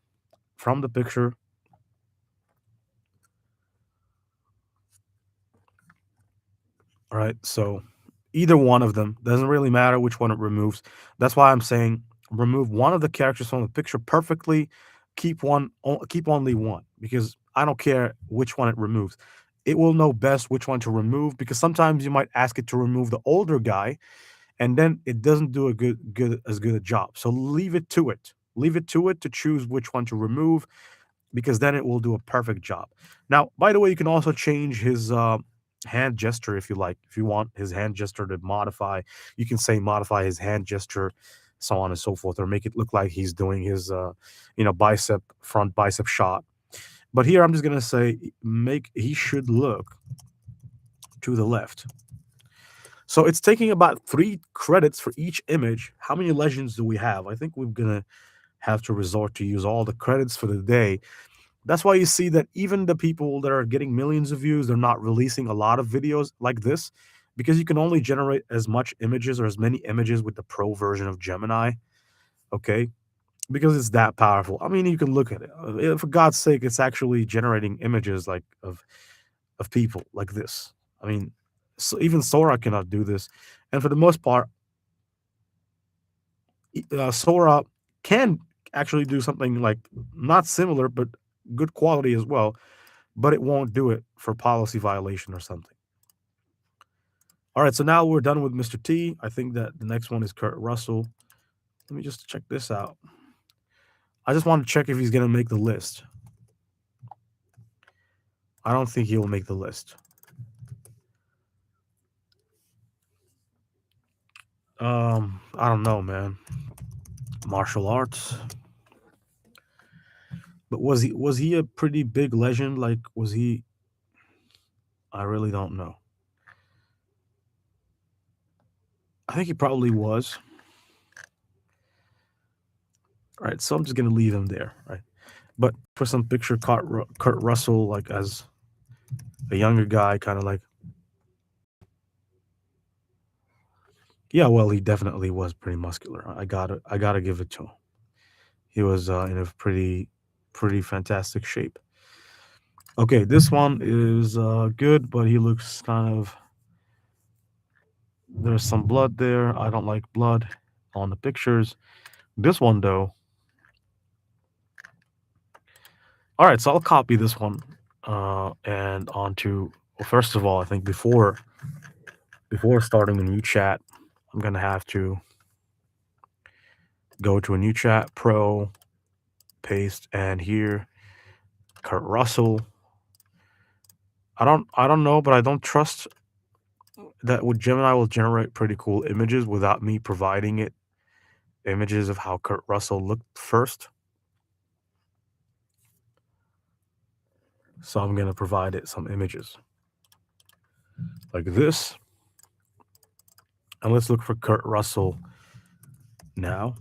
from the picture. All right, so either one of them doesn't really matter which one it removes. That's why I'm saying remove one of the characters from the picture perfectly. Keep only one because I don't care which one it removes. It will know best which one to remove because sometimes you might ask it to remove the older guy and then it doesn't do a good a job. So leave it to it. Leave it to it to choose which one to remove because then it will do a perfect job. Now, by the way, you can also change his hand gesture if you like. If you want his hand gesture to modify, you can say modify his hand gesture, so on and so forth, or make it look like he's doing his front bicep shot. But here I'm just gonna say make he should look to the left. So it's taking about 3 credits for each image. How many legends do we have? I think we're gonna have to resort to use all the credits for the day. That's why you see that even the people that are getting millions of views, they're not releasing a lot of videos like this because you can only generate as much images or as many images with the pro version of Gemini. Okay. Because it's that powerful. I mean, you can look at it. For God's sake, it's actually generating images like of people like this. I mean, so even Sora cannot do this. And for the most part, Sora can actually do something like not similar, but good quality as well, but it won't do it for policy violation or something. All right, so now we're done with Mr. T. I think that the next one is Kurt Russell. Let me just check this out. I just want to check if he's going to make the list. I don't think he will make the list. I don't know, man. Martial arts. But was he a pretty big legend? Like, was he? I really don't know. I think he probably was. All right, so I'm just gonna leave him there, right? But for some picture, Kurt Russell, like as a younger guy, kind of like, yeah, well, he definitely was pretty muscular. I gotta give it to him. He was in a pretty fantastic shape. Okay, this one is good, but he looks kind of. There's some blood there. I don't like blood on the pictures. This one though. All right, so I'll copy this one and onto. Well, first of all, I think before starting a new chat, I'm gonna have to go to a new chat, Pro, paste, and here, Kurt Russell. I don't know, but I don't trust that with Gemini will generate pretty cool images without me providing it images of how Kurt Russell looked first. So I'm gonna provide it some images like this. And let's look for Kurt Russell now.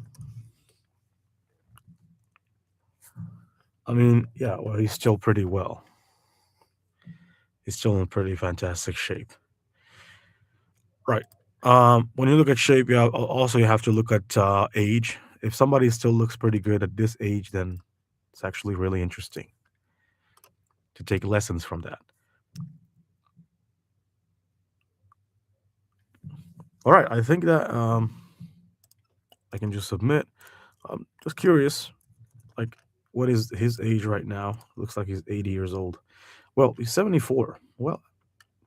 I mean, yeah, well, he's still pretty well. He's still in pretty fantastic shape. Right. When you look at shape, also you have to look at age. If somebody still looks pretty good at this age, then it's actually really interesting. to take lessons from that. All right, I think that I can just submit. I'm just curious, like, what is his age right now? Looks like he's 80 years old. Well, he's 74. Well,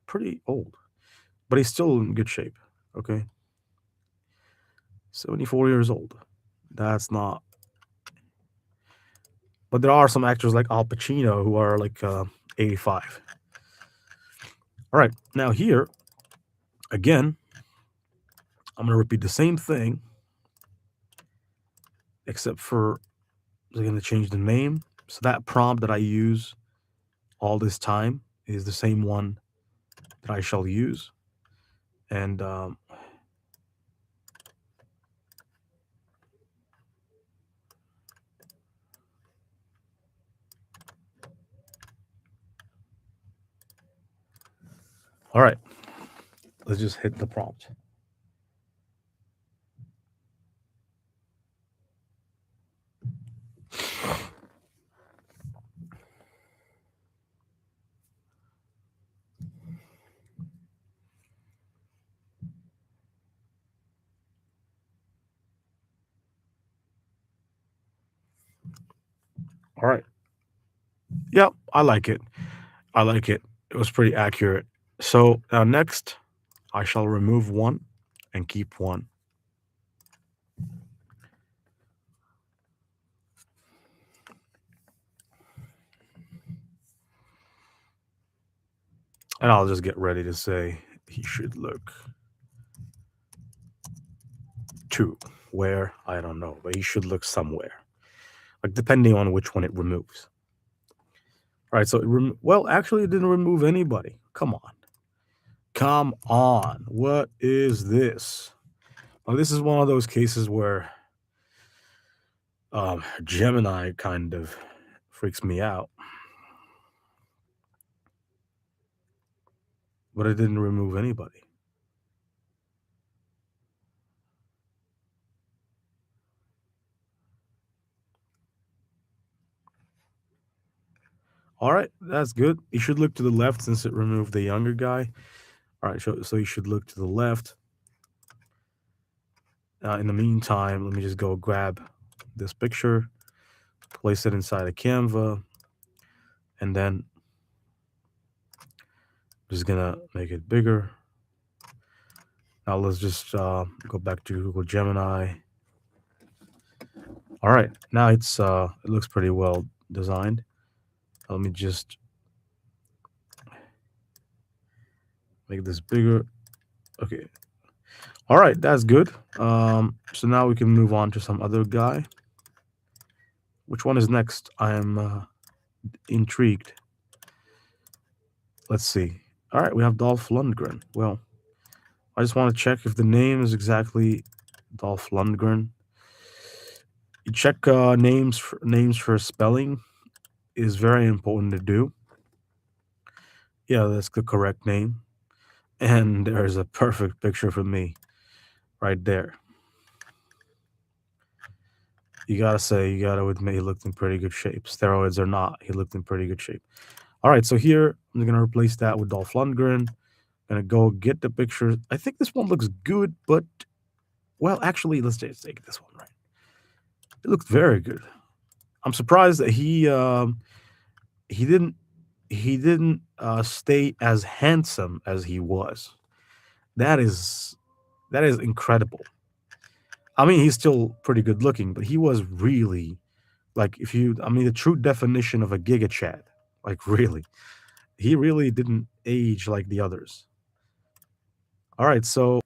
pretty old, but he's still in good shape. Okay, 74 years old. That's not. But there are some actors like Al Pacino who are like 85. All right, now here again, I'm gonna repeat the same thing, except for I'm gonna change the name. So that prompt that I use all this time is the same one that I shall use. And all right, let's just hit the prompt. All right. Yep, I like it. I like it. It was pretty accurate. So now next, I shall remove one and keep one. And I'll just get ready to say he should look to where, I don't know, but he should look somewhere. Like depending on which one it removes. All right, so well, actually it didn't remove anybody. Come on. Come on. What is this? Well, this is one of those cases where Gemini kind of freaks me out. But it didn't remove anybody. All right, that's good. You should look to the left since it removed the younger guy. All right, so you should look to the left. In the meantime, let me just go grab this picture, place it inside a Canva, and then just gonna make it bigger. Now let's just go back to Google Gemini. All right, now it looks pretty well designed. Let me just make this bigger. Okay. All right, that's good. So now we can move on to some other guy. Which one is next? I am intrigued. Let's see. All right, we have Dolph Lundgren. Well, I just want to check if the name is exactly Dolph Lundgren. You check names for spelling is very important to do. Yeah, that's the correct name. And there's a perfect picture for me right there. You gotta admit he looked in pretty good shape. Steroids or not, he looked in pretty good shape. All right, so here I'm gonna replace that with Dolph Lundgren. Gonna go get the picture. I think this one looks good, but well, actually, let's just take this one, right? It looks very good. I'm surprised that he didn't stay as handsome as he was. That is incredible. I mean, he's still pretty good looking, but he was really like I mean, the true definition of a Giga Chad. Like really, he really didn't age like the others. All right, so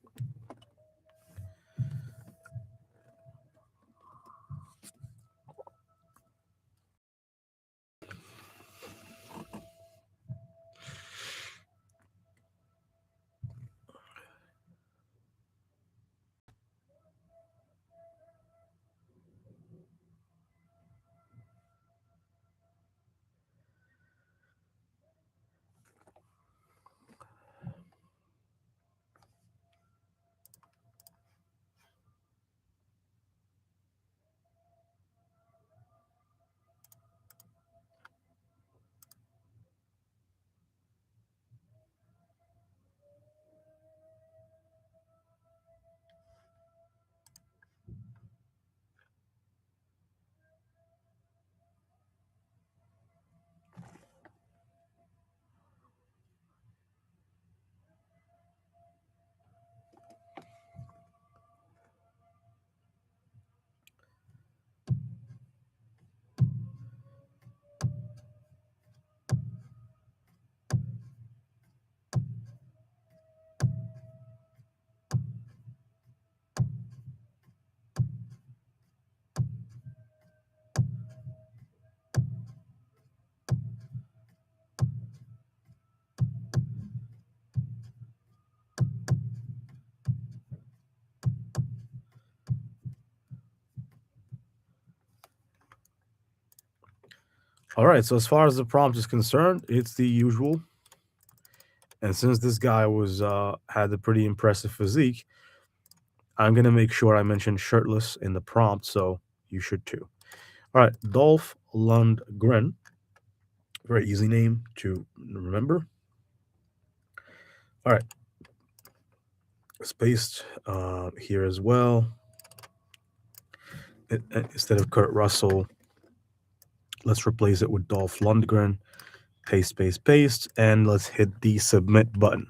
All right, so as far as the prompt is concerned, it's the usual. And since this guy was had a pretty impressive physique, I'm gonna make sure I mention shirtless in the prompt, so you should too. All right, Dolph Lundgren, very easy name to remember. All right, spaced here as well. Instead of Kurt Russell, let's replace it with Dolph Lundgren. Paste, paste, paste, and let's hit the submit button.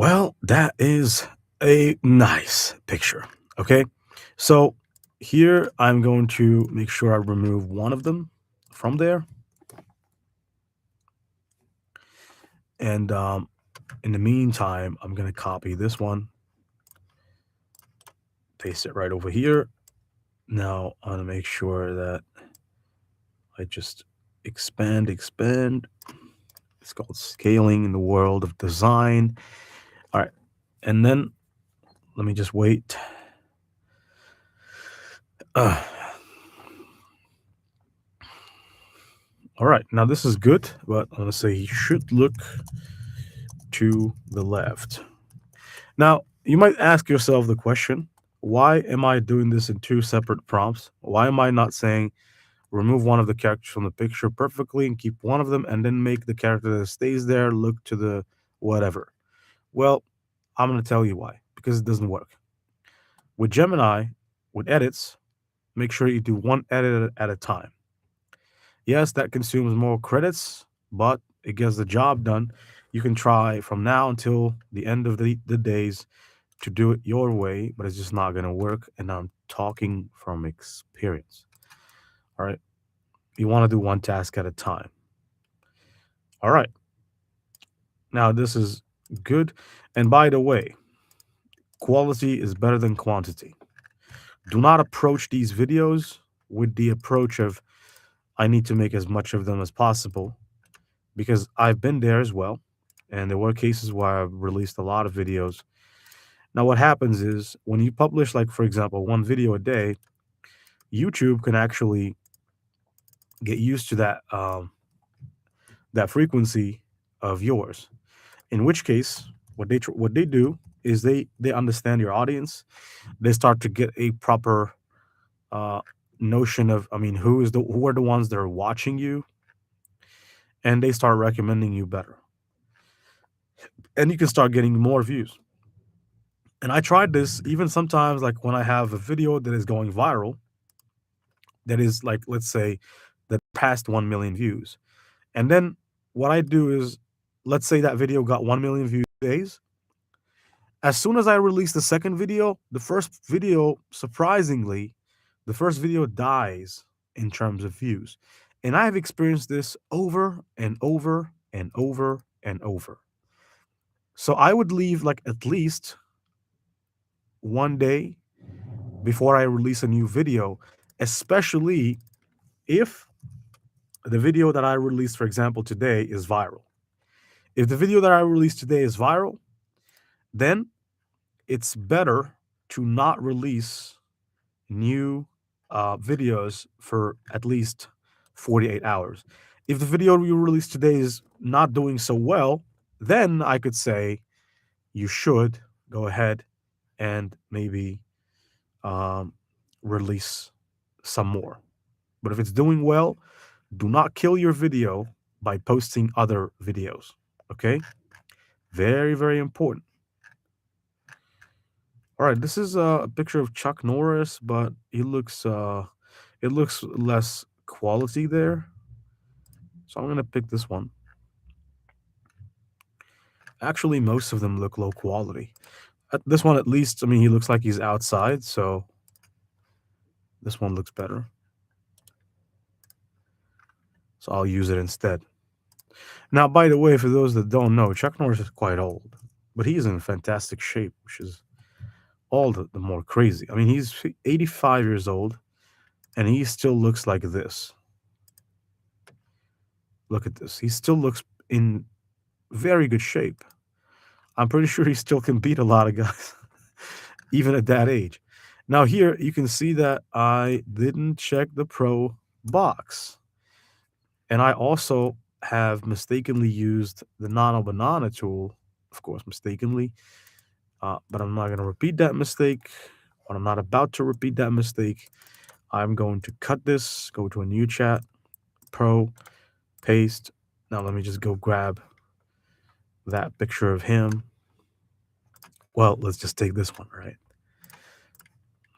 Well, that is a nice picture. Okay. So here I'm going to make sure I remove one of them from there. And in the meantime, I'm going to copy this one, paste it right over here. Now I want to make sure that I just expand. It's called scaling in the world of design. All right. And then let me just wait. Uh, all right. Now this is good, but I'm going to say he should look to the left. Now, you might ask yourself the question, why am I doing this in two separate prompts? Why am I not saying remove one of the characters from the picture perfectly and keep one of them and then make the character that stays there look to the whatever? Well, I'm going to tell you why. Because it doesn't work. With Gemini, with edits, make sure you do one edit at a time. Yes, that consumes more credits, but it gets the job done. You can try from now until the end of the days to do it your way, but it's just not going to work. And I'm talking from experience. All right. You want to do one task at a time. All right. Now, this is good. And by the way, quality is better than quantity. Do not approach these videos with the approach of, I need to make as much of them as possible, because I've been there as well. And there were cases where I've released a lot of videos. Now, what happens is when you publish, like, for example, one video a day, YouTube can actually get used to that frequency of yours. In which case, what they do is they understand your audience. They start to get a proper uh, notion of, I mean, who are the ones that are watching you, and they start recommending you better, and you can start getting more views. And I tried this even sometimes, like when I have a video that is going viral, that is like, let's say, that past 1 million views. And then what I do is, let's say that video got 1 million views days. As soon as I release the second video, the first video, surprisingly, the first video dies in terms of views. And I've experienced this over and over and over and over. So I would leave like at least one day before I release a new video, especially if the video that I released, for example, today is viral. If the video that I released today is viral, then it's better to not release new videos for at least 48 hours. If the video you released today is not doing so well, then I could say you should go ahead and maybe um, release some more. But if it's doing well, do not kill your video by posting other videos. Okay? Very, very important. All right, this is a picture of Chuck Norris, but it looks less quality there. So I'm gonna pick this one. Actually, most of them look low quality. This one, at least, I mean, he looks like he's outside, so this one looks better. So I'll use it instead. Now, by the way, for those that don't know, Chuck Norris is quite old, but he's in fantastic shape, which is all the more crazy. I mean, he's 85 years old, and he still looks like this. Look at this. He still looks in very good shape. I'm pretty sure he still can beat a lot of guys, even at that age. Now, here you can see that I didn't check the pro box. And I also have mistakenly used the Nano Banana tool, of course, mistakenly. But I'm not going to repeat that mistake. When I'm not about to repeat that mistake, I'm going to cut this, go to a new chat, pro, paste. Now let me just go grab that picture of him. Well, let's just take this one, right?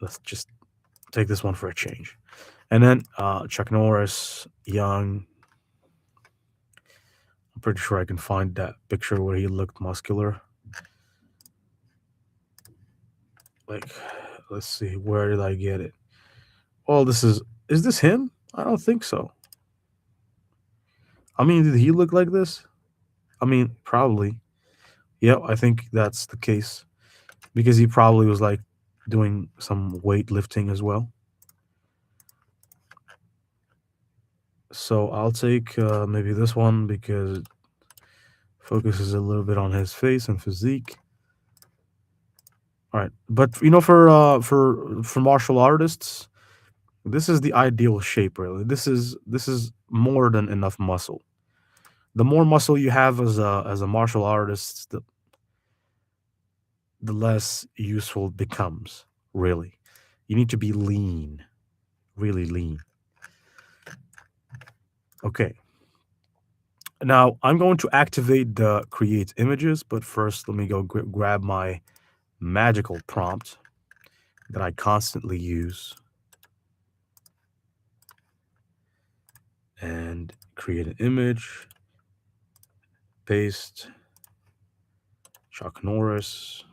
Let's just take this one for a change. And then Chuck Norris, young. I'm pretty sure I can find that picture where he looked muscular. Like, let's see, where did I get it? Oh, is this him? I don't think so. I mean, did he look like this? I mean, probably. Yeah, I think that's the case. Because he probably was like doing some weightlifting as well. So I'll take maybe this one because it focuses a little bit on his face and physique. All right, but you know, for martial artists, this is the ideal shape. Really, this is more than enough muscle. The more muscle you have as a martial artist, the less useful it becomes. Really, you need to be lean, really lean. Okay. Now I'm going to activate the create images, but first let me go grab my magical prompt that I constantly use and create an image, paste, Chuck Norris.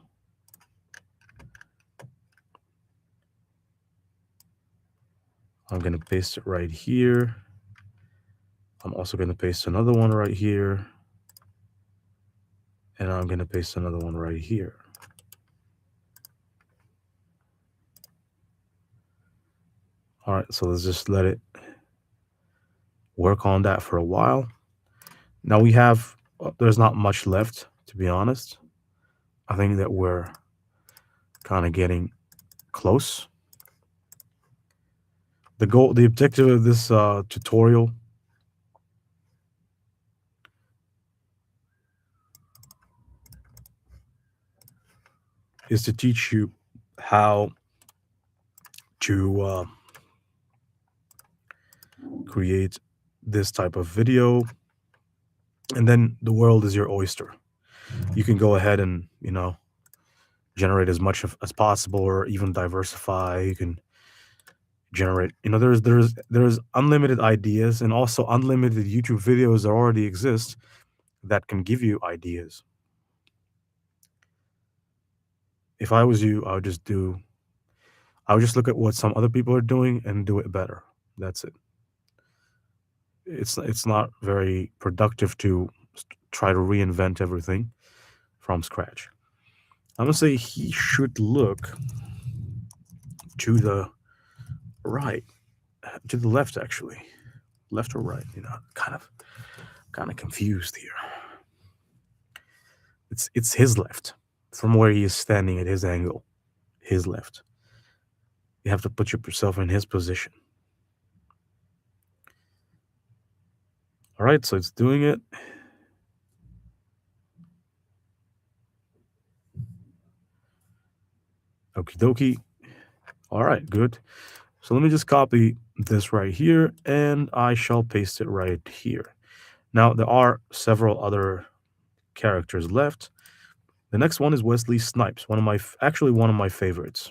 I'm going to paste it right here. I'm also going to paste another one right here. And I'm going to paste another one right here. All right, so let's just let it work on that for a while. Now we have, there's not much left, to be honest. I think that we're kind of getting close. The objective of this tutorial is to teach you how to create this type of video, and then the world is your oyster. You can go ahead and, you know, generate as much as possible, or even diversify. You can generate, you know, there's unlimited ideas, and also unlimited YouTube videos that already exist that can give you ideas. If I was you, I would just look at what some other people are doing and do it better. That's it. It's not very productive to try to reinvent everything from scratch. I'm gonna say he should look to the right, to the left, actually, left or right. You know, kind of confused here. It's his left, from where he is standing at his angle. His left. You have to put yourself in his position. All right, so it's doing it. Okie dokie. All right, good. So let me just copy this right here, and I shall paste it right here. Now, there are several other characters left. The next one is Wesley Snipes, actually one of my favorites.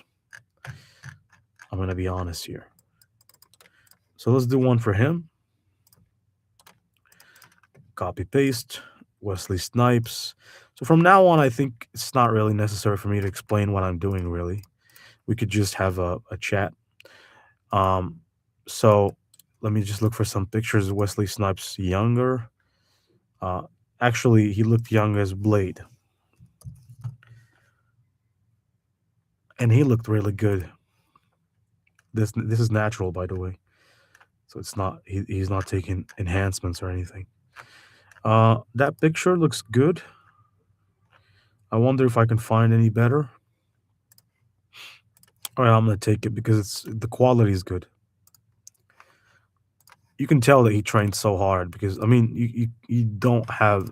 I'm going to be honest here. So let's do one for him. Copy, paste, Wesley Snipes. So from now on, I think it's not really necessary for me to explain what I'm doing. Really, we could just have a chat. Um, so let me just look for some pictures of Wesley Snipes younger. Uh, Actually, he looked young as Blade, and he looked really good. This is natural, by the way. So it's not he's not taking enhancements or anything. That picture looks good. I wonder if I can find any better. All right, I'm gonna take it because the quality is good. You can tell that he trained so hard because I mean you don't have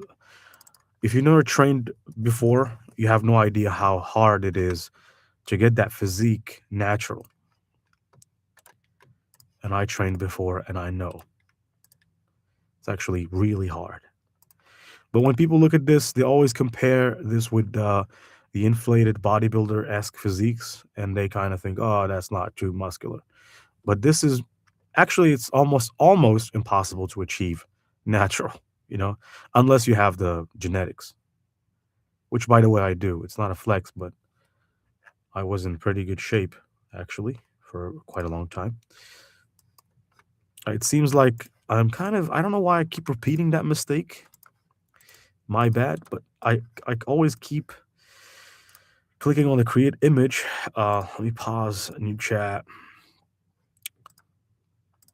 if you never trained before, you have no idea how hard it is to get that physique natural. And I trained before and I know it's actually really hard. But when people look at this, they always compare this with the inflated bodybuilder esque physiques, and they kind of think, oh, that's not too muscular. But this is actually it's almost impossible to achieve natural, you know, unless you have the genetics, which by the way I do. It's not a flex, but I was in pretty good shape actually for quite a long time. It seems like I don't know why I keep repeating that mistake. My bad, but I always keep clicking on the create image. Let me pause new chat,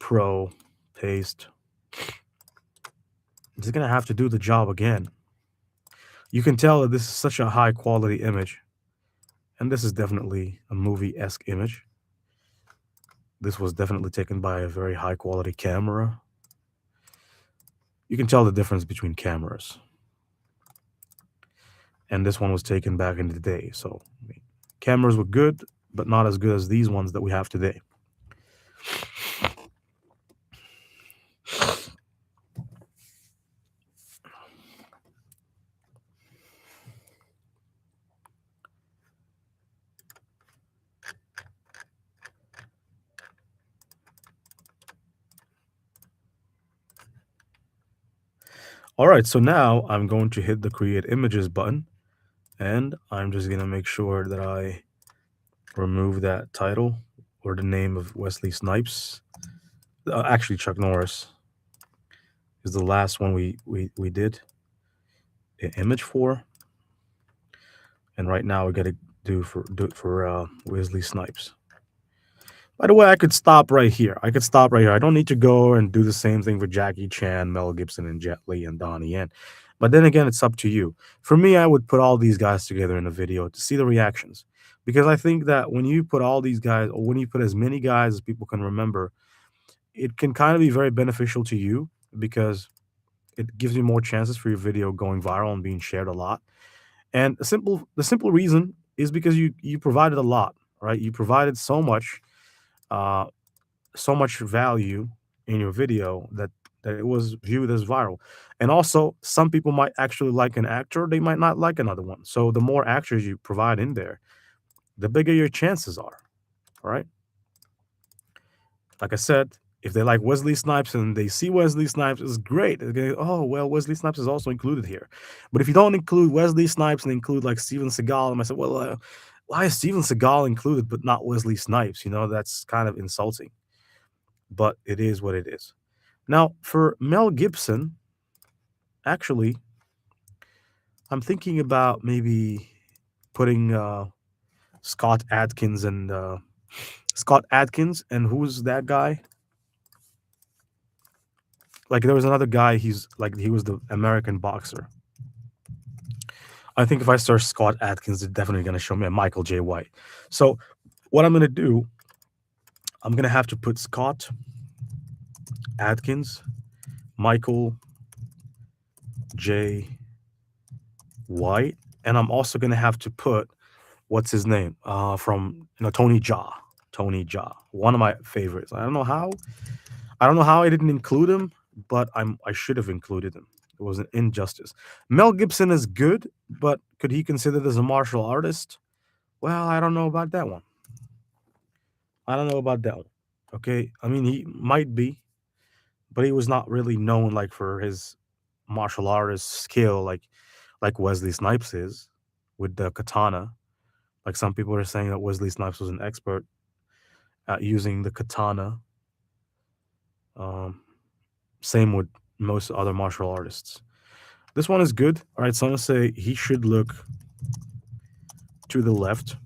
pro, paste. I'm just gonna have to do the job again. You can tell that this is such a high quality image, and this is definitely a movie-esque image. This was definitely taken by a very high quality camera. You can tell the difference between cameras. And this one was taken back in the day. So I mean, cameras were good, but not as good as these ones that we have today. All right, so now I'm going to hit the create images button, and I'm just gonna make sure that I remove that title or the name of Wesley Snipes. Actually, Chuck Norris is the last one we did an image for, and right now we got to do it for Wesley Snipes. By the way, I could stop right here. I could stop right here. I don't need to go and do the same thing for Jackie Chan, Mel Gibson, and Jet Li and Donnie Yen. But then again, it's up to you. For me, I would put all these guys together in a video to see the reactions. Because I think that when you put all these guys, or when you put as many guys as people can remember, it can kind of be very beneficial to you because it gives you more chances for your video going viral and being shared a lot. And the simple reason is because you provided a lot, right? You provided uh, so much value in your video that it was viewed as viral. And also, some people might actually like an actor, they might not like another one. So the more actors you provide in there, the bigger your chances are. All right. Like I said, if they like Wesley Snipes and they see Wesley Snipes, it's great. They're gonna, oh well, Wesley Snipes is also included here. But if you don't include Wesley Snipes and include like Steven Seagal, and I said, well, why is Steven Seagal included but not Wesley Snipes? You know, that's kind of insulting. But it is what it is. Now, for Mel Gibson, actually, I'm thinking about maybe putting Scott Adkins and who's that guy? Like there was another guy. He's like he was the American boxer. I think if I search Scott Adkins, it's definitely going to show me a Michael J. White. So what I'm going to do, I'm going to have to put Scott Adkins, Michael J. White, and I'm also going to have to put what's his name from Tony Jaa. Tony Jaa, one of my favorites. I don't know how I didn't include him, but I should have included him. It was an injustice. Mel Gibson is good, but could he considered as a martial artist? Well, I don't know about that one. I don't know about that one. Okay, I mean he might be, but he was not really known like for his martial artist skill. Like like Wesley Snipes is with the katana. Like some people are saying that Wesley Snipes was an expert at using the katana. Um, Same with most other martial artists. This one is good. All right, so I'm gonna say he should look to the left.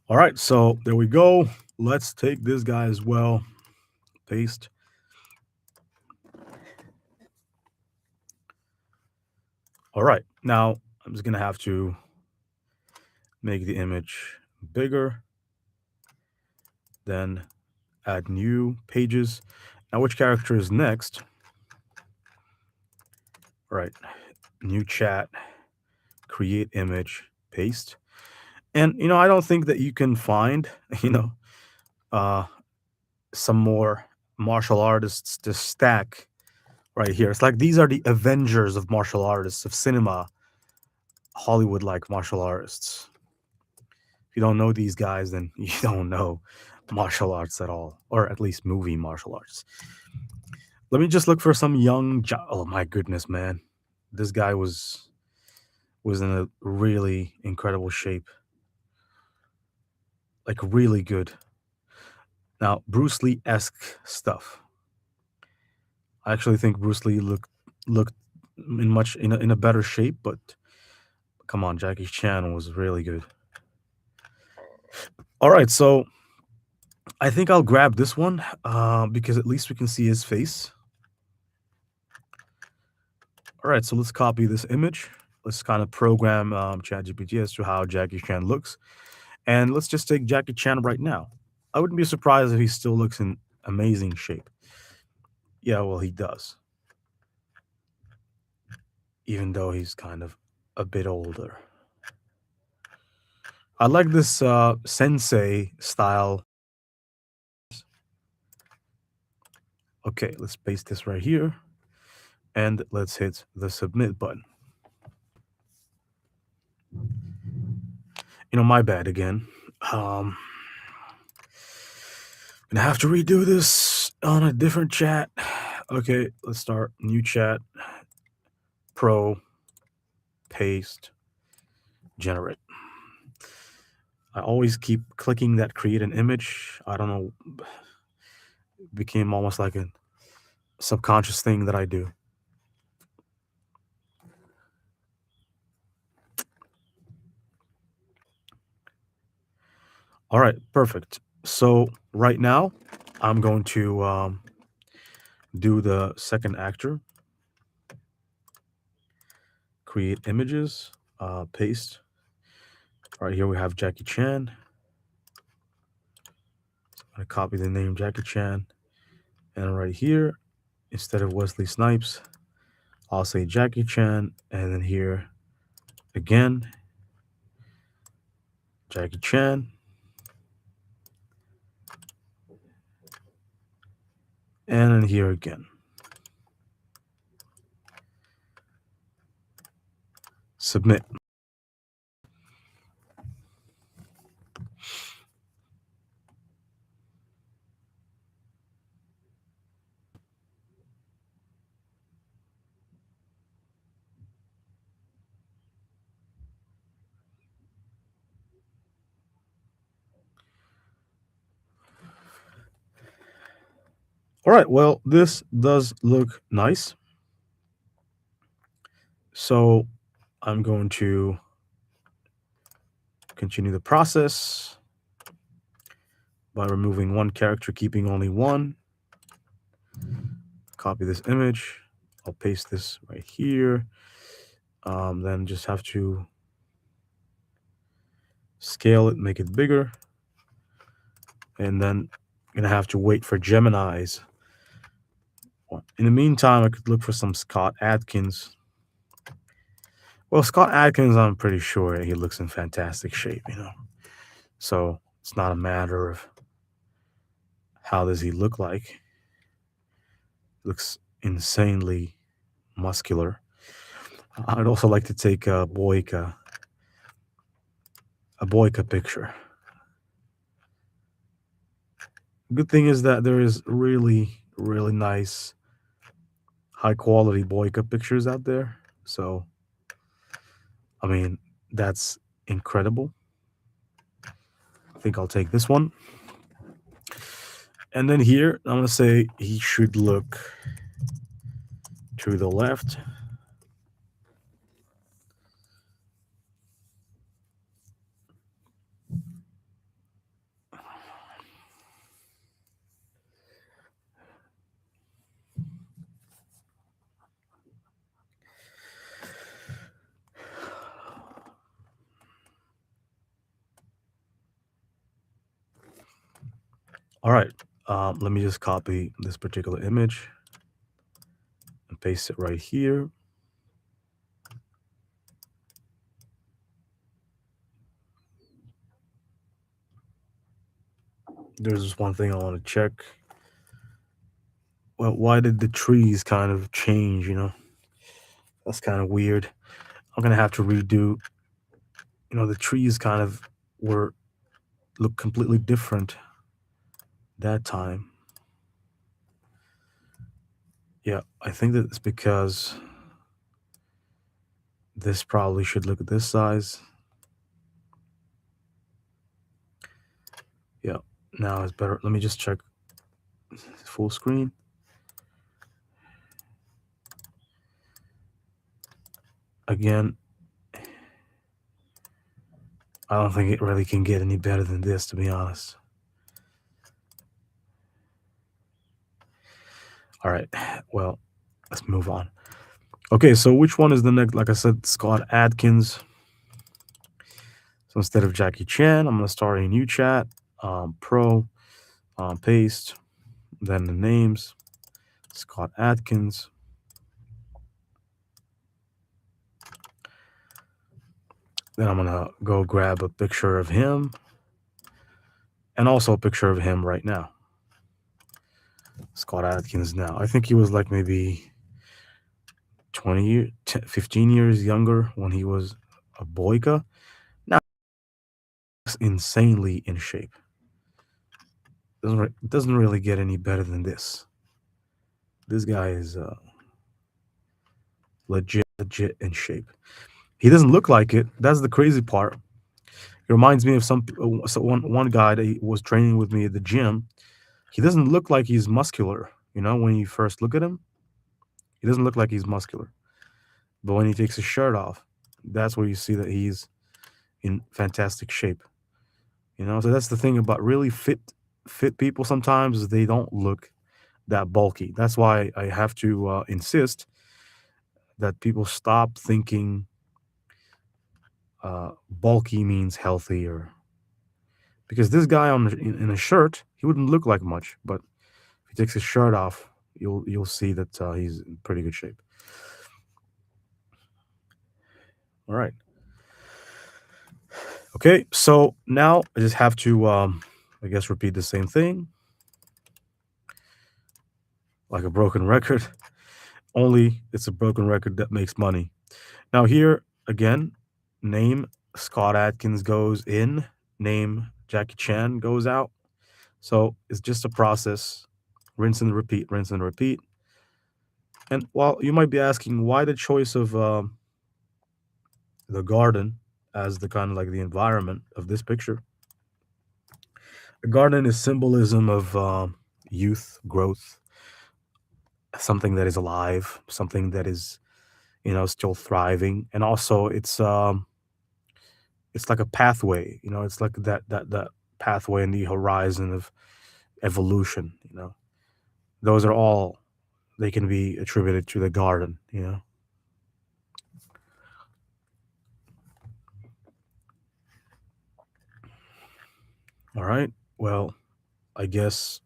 All right, so there we go. Let's take this guy as well. Paste. All right, now I'm just gonna have to make the image bigger, then add new pages. Now, which character is next? All right, new chat, create image, paste. And I don't think that you can find, uh, some more martial artists to stack right here. It's like these are the Avengers of martial artists, of cinema, Hollywood like martial artists. If you don't know these guys, then you don't know martial arts at all, or at least movie martial arts. Let me just look for some young. Oh my goodness, man, this guy was in a really incredible shape, like really good. Now, Bruce Lee-esque stuff. I actually think Bruce Lee looked in a better shape, but come on, Jackie Chan was really good. All right, so I think I'll grab this one because at least we can see his face. All right, so let's copy this image. Let's kind of program ChatGPT as to how Jackie Chan looks. And let's just take Jackie Chan right now. I wouldn't be surprised if he still looks in amazing shape. Yeah, well, he does. Even though he's kind of a bit older. I like this sensei style. Okay, let's paste this right here. And let's hit the submit button. My bad again. Gonna have to redo this on a different chat. Okay, let's start new chat. Pro, paste, generate. I always keep clicking that create an image. I don't know. It became almost like a subconscious thing that I do. All right, perfect. So right now, I'm going to do the second actor. create images, paste. Right here we have Jackie Chan. I copy the name Jackie Chan, and right here, instead of Wesley Snipes, I'll say Jackie Chan, and then here again, Jackie Chan, and then here again. Submit. All right, well, this does look nice. So I'm going to continue the process by removing one character, keeping only one. Copy this image. I'll paste this right here. Then just have to scale it, make it bigger. And then I'm going to have to wait for Gemini's. In the meantime, I could look for some Scott Adkins. Well, Scott Adkins, I'm pretty sure he looks in fantastic shape, you know. So it's not a matter of how does he look like. Looks insanely muscular. I'd also like to take a Boyka picture. Good thing is that there is really, really nice, high quality Boyka pictures out there. So, I mean, that's incredible. I think I'll take this one. And then here, I'm going to say he should look to the left. All right, let me just copy this particular image and paste it right here. There's just one thing I want to check. Well, why did the trees kind of change, you know? That's kind of weird. I'm going to have to redo, you know, the trees kind of look completely different that time. Yeah, I think that it's because this probably should look at this size. Yeah, now it's better. Let me just check full screen. Again, I don't think it really can get any better than this, to be honest. All right, well, let's move on. Okay, so which one is the next? Like I said, Scott Adkins. So instead of Jackie Chan, I'm going to start a new chat, pro, paste, then the names, Scott Adkins. Then I'm going to go grab a picture of him and also a picture of him right now. Scott Adkins now. I think he was like maybe 20 years, 15 years younger when he was a Boyka. Now he's insanely in shape. Doesn't really get any better than this. This guy is legit in shape. He doesn't look like it. That's the crazy part. It reminds me of one guy that was training with me at the gym. He doesn't look like he's muscular. You know, when you first look at him, he doesn't look like he's muscular. But when he takes his shirt off, that's where you see that he's in fantastic shape. You know, so that's the thing about really fit people. Sometimes they don't look that bulky. That's why I have to insist that people stop thinking bulky means healthy, or because this guy in a shirt, he wouldn't look like much, but if he takes his shirt off, you'll see that he's in pretty good shape. All right. Okay, so now I just have to, I guess, repeat the same thing, like a broken record. Only it's a broken record that makes money. Now here again, name Scott Adkins goes in, name Jackie Chan goes out. So it's just a process, rinse and repeat, rinse and repeat. And while you might be asking why the choice of the garden as the kind of like the environment of this picture, a garden is symbolism of youth, growth, something that is alive, something that is still thriving, and also it's like a pathway. It's like that pathway in the horizon of evolution. Those are all they can be attributed to the garden. All right. Well, I guess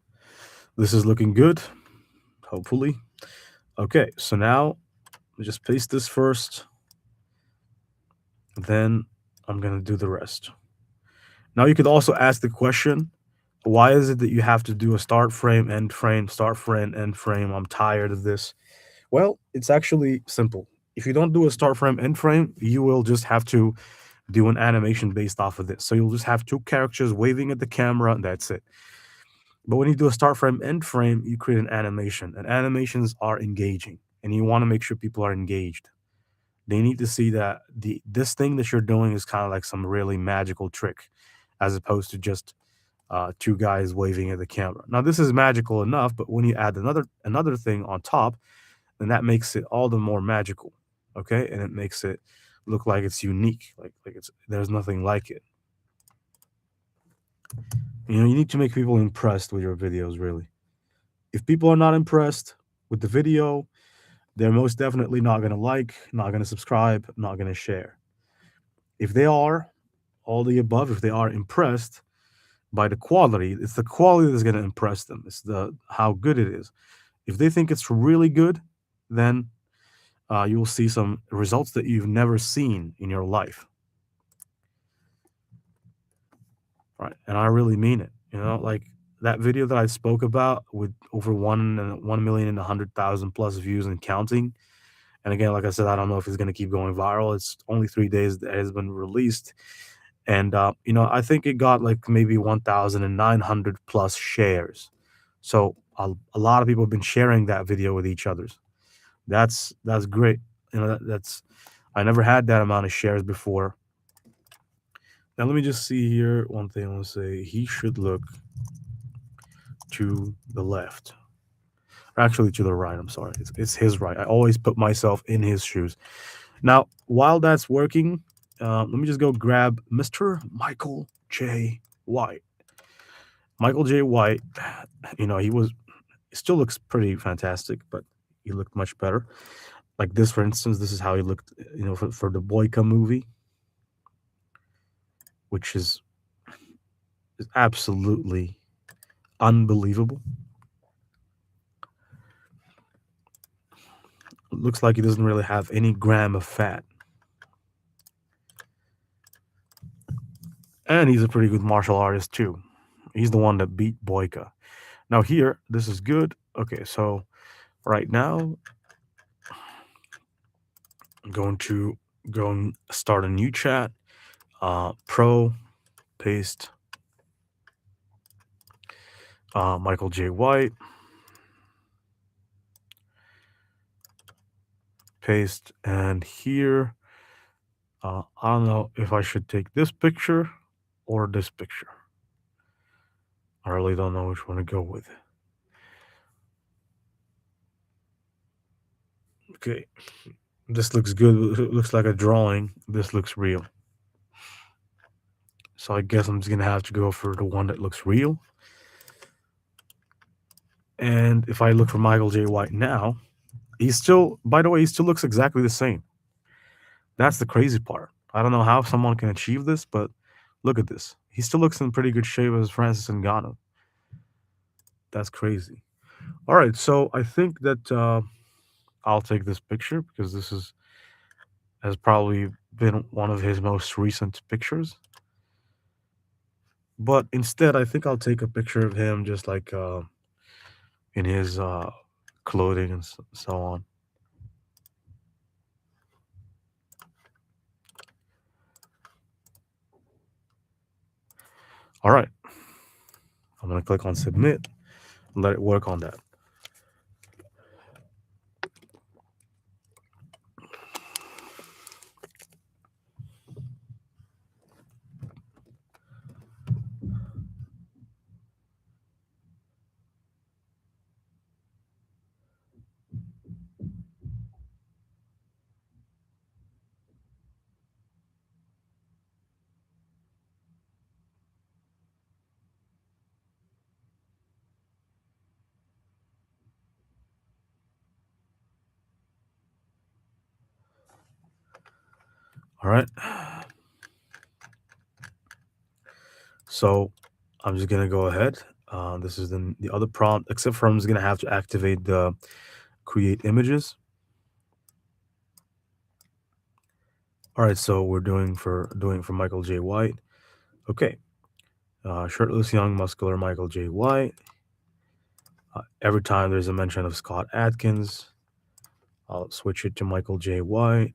this is looking good. Hopefully. Okay. So now just paste this first. Then I'm gonna do the rest. Now you could also ask the question, why is it that you have to do a start frame, end frame, start frame, end frame? I'm tired of this. Well, it's actually simple. If you don't do a start frame, end frame, you will just have to do an animation based off of this. So you'll just have two characters waving at the camera, and that's it. But when you do a start frame, end frame, you create an animation. And animations are engaging, and you want to make sure people are engaged. They need to see that this thing that you're doing is kind of like some really magical trick, as opposed to just two guys waving at the camera. Now this is magical enough, but when you add another thing on top, then that makes it all the more magical. Okay, and it makes it look like it's unique, like it's there's nothing like it. You need to make people impressed with your videos, really. If people are not impressed with the video, they're most definitely not going to like, not going to subscribe, not going to share. If they are all the above, if they are impressed by the quality, it's the quality that's going to impress them. It's the how good it is. If they think it's really good, then you will see some results that you've never seen in your life. Right. And I really mean it. Like that video that I spoke about with over 1,100,000 plus views and counting. And again, like I said, I don't know if it's going to keep going viral. It's only 3 days that it has been released. And, I think it got like maybe 1,900 plus shares. So a lot of people have been sharing that video with each others. That's great. That's I never had that amount of shares before. Now let me just see here. One thing I want to say: he should look to the left, or actually to the right. I'm sorry, it's his right. I always put myself in his shoes. Now, while that's working, let me just go grab Mr. Michael J. White. Michael J. White, he still looks pretty fantastic, but he looked much better. Like this, for instance, this is how he looked, for the Boyka movie, which is absolutely unbelievable. It looks like he doesn't really have any gram of fat. And he's a pretty good martial artist too. He's the one that beat Boyka. Now here, this is good. Okay, so right now, I'm going to go and start a new chat. Pro, paste, Michael J. White, paste, and here, I don't know if I should take this picture or this picture. I really don't know which one to go with. Okay, this looks good. It looks like a drawing. This looks real. So I guess I'm just gonna have to go for the one that looks real. And if I look for Michael J. White now, He's still, by the way, he still looks exactly the same. That's the crazy part. I don't know how someone can achieve this, but look at this. He still looks in pretty good shape as Francis Ngannou. That's crazy. All right, so I think that I'll take this picture because this is has probably been one of his most recent pictures. But instead, I think I'll take a picture of him just like in his clothing and so on. All right, I'm gonna click on submit and let it work on that. All right, so I'm just gonna go ahead. This is the other prompt, except for I'm just gonna have to activate the create images. All right, so we're doing for Michael J. White. Okay, shirtless, young, muscular Michael J. White. Every time there's a mention of Scott Adkins, I'll switch it to Michael J. White.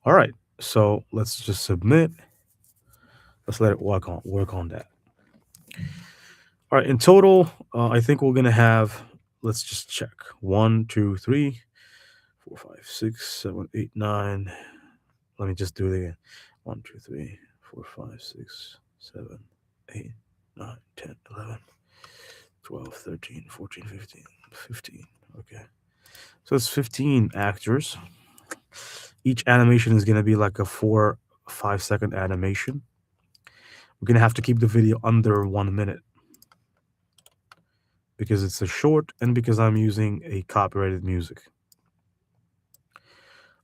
All right, so let's just submit. Let's let it work on that. All right, in total, I think we're gonna have. Let's just check. 1, 2, 3, 4, 5, 6, 7, 8, 9. Let me just do it again. 1, 2, 3, 4, 5, 6, 7, 8, 9, 10, 11, 12, 13, 14, 15, 15. Okay. So it's 15 actors. Each animation is going to be like a 5 second animation. We're going to have to keep the video under 1 minute because it's a short and because I'm using a copyrighted music.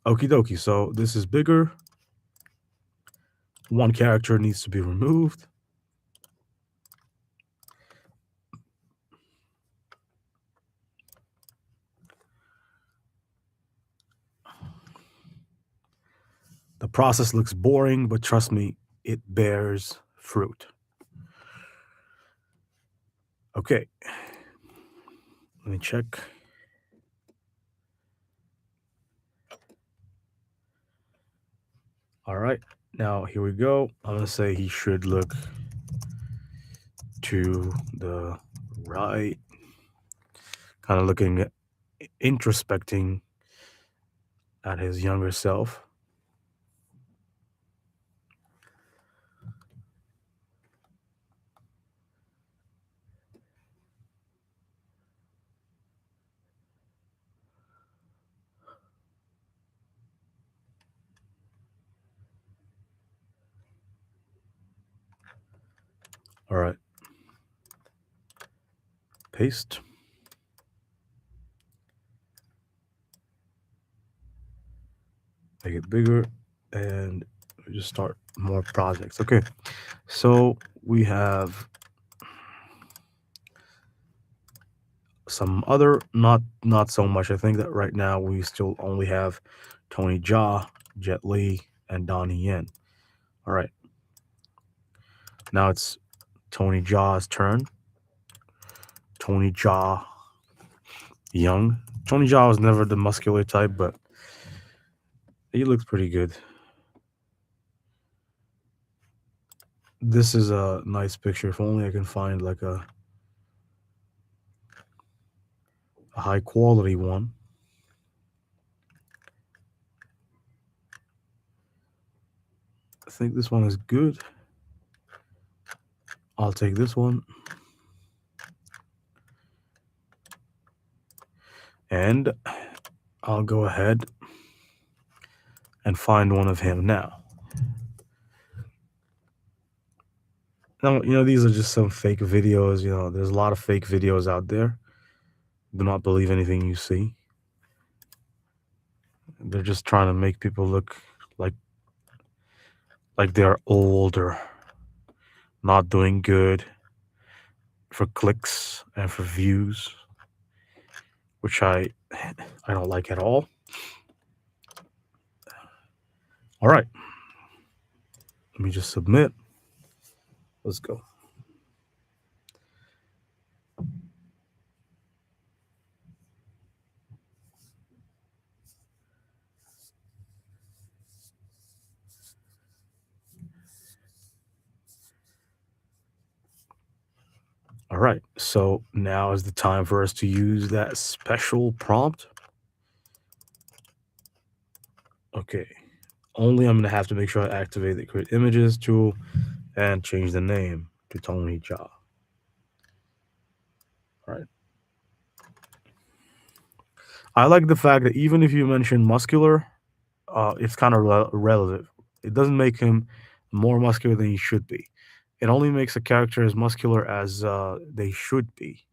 Okie dokie. So this is bigger. One character needs to be removed. The process looks boring, but trust me, it bears fruit. Okay. Let me check. All right. Now, here we go. I'm going to say he should look to the right, kind of looking, introspecting at his younger self. All right. Paste. Make it bigger and just start more projects. Okay. So we have some other, not so much. I think that right now we still only have Tony Jaa, Jet Li, and Donnie Yen. All right. Now it's Tony Jaa's turn. Tony Jaa young. Tony Jaa was never the muscular type, but he looks pretty good. This is a nice picture. If only I can find like a high quality one. I think this one is good. I'll take this one. And I'll go ahead and find one of him now. Now, these are just some fake videos. There's a lot of fake videos out there. Do not believe anything you see. They're just trying to make people look like they're old or not doing good for clicks and for views, which I don't like at all. All right. Let me just submit. Let's go. All right. So now is the time for us to use that special prompt. Okay. Only I'm going to have to make sure I activate the create images tool and change the name to Tony Jha. All right. I like the fact that even if you mention muscular, it's kind of relative. It doesn't make him more muscular than he should be. It only makes a character as muscular as they should be,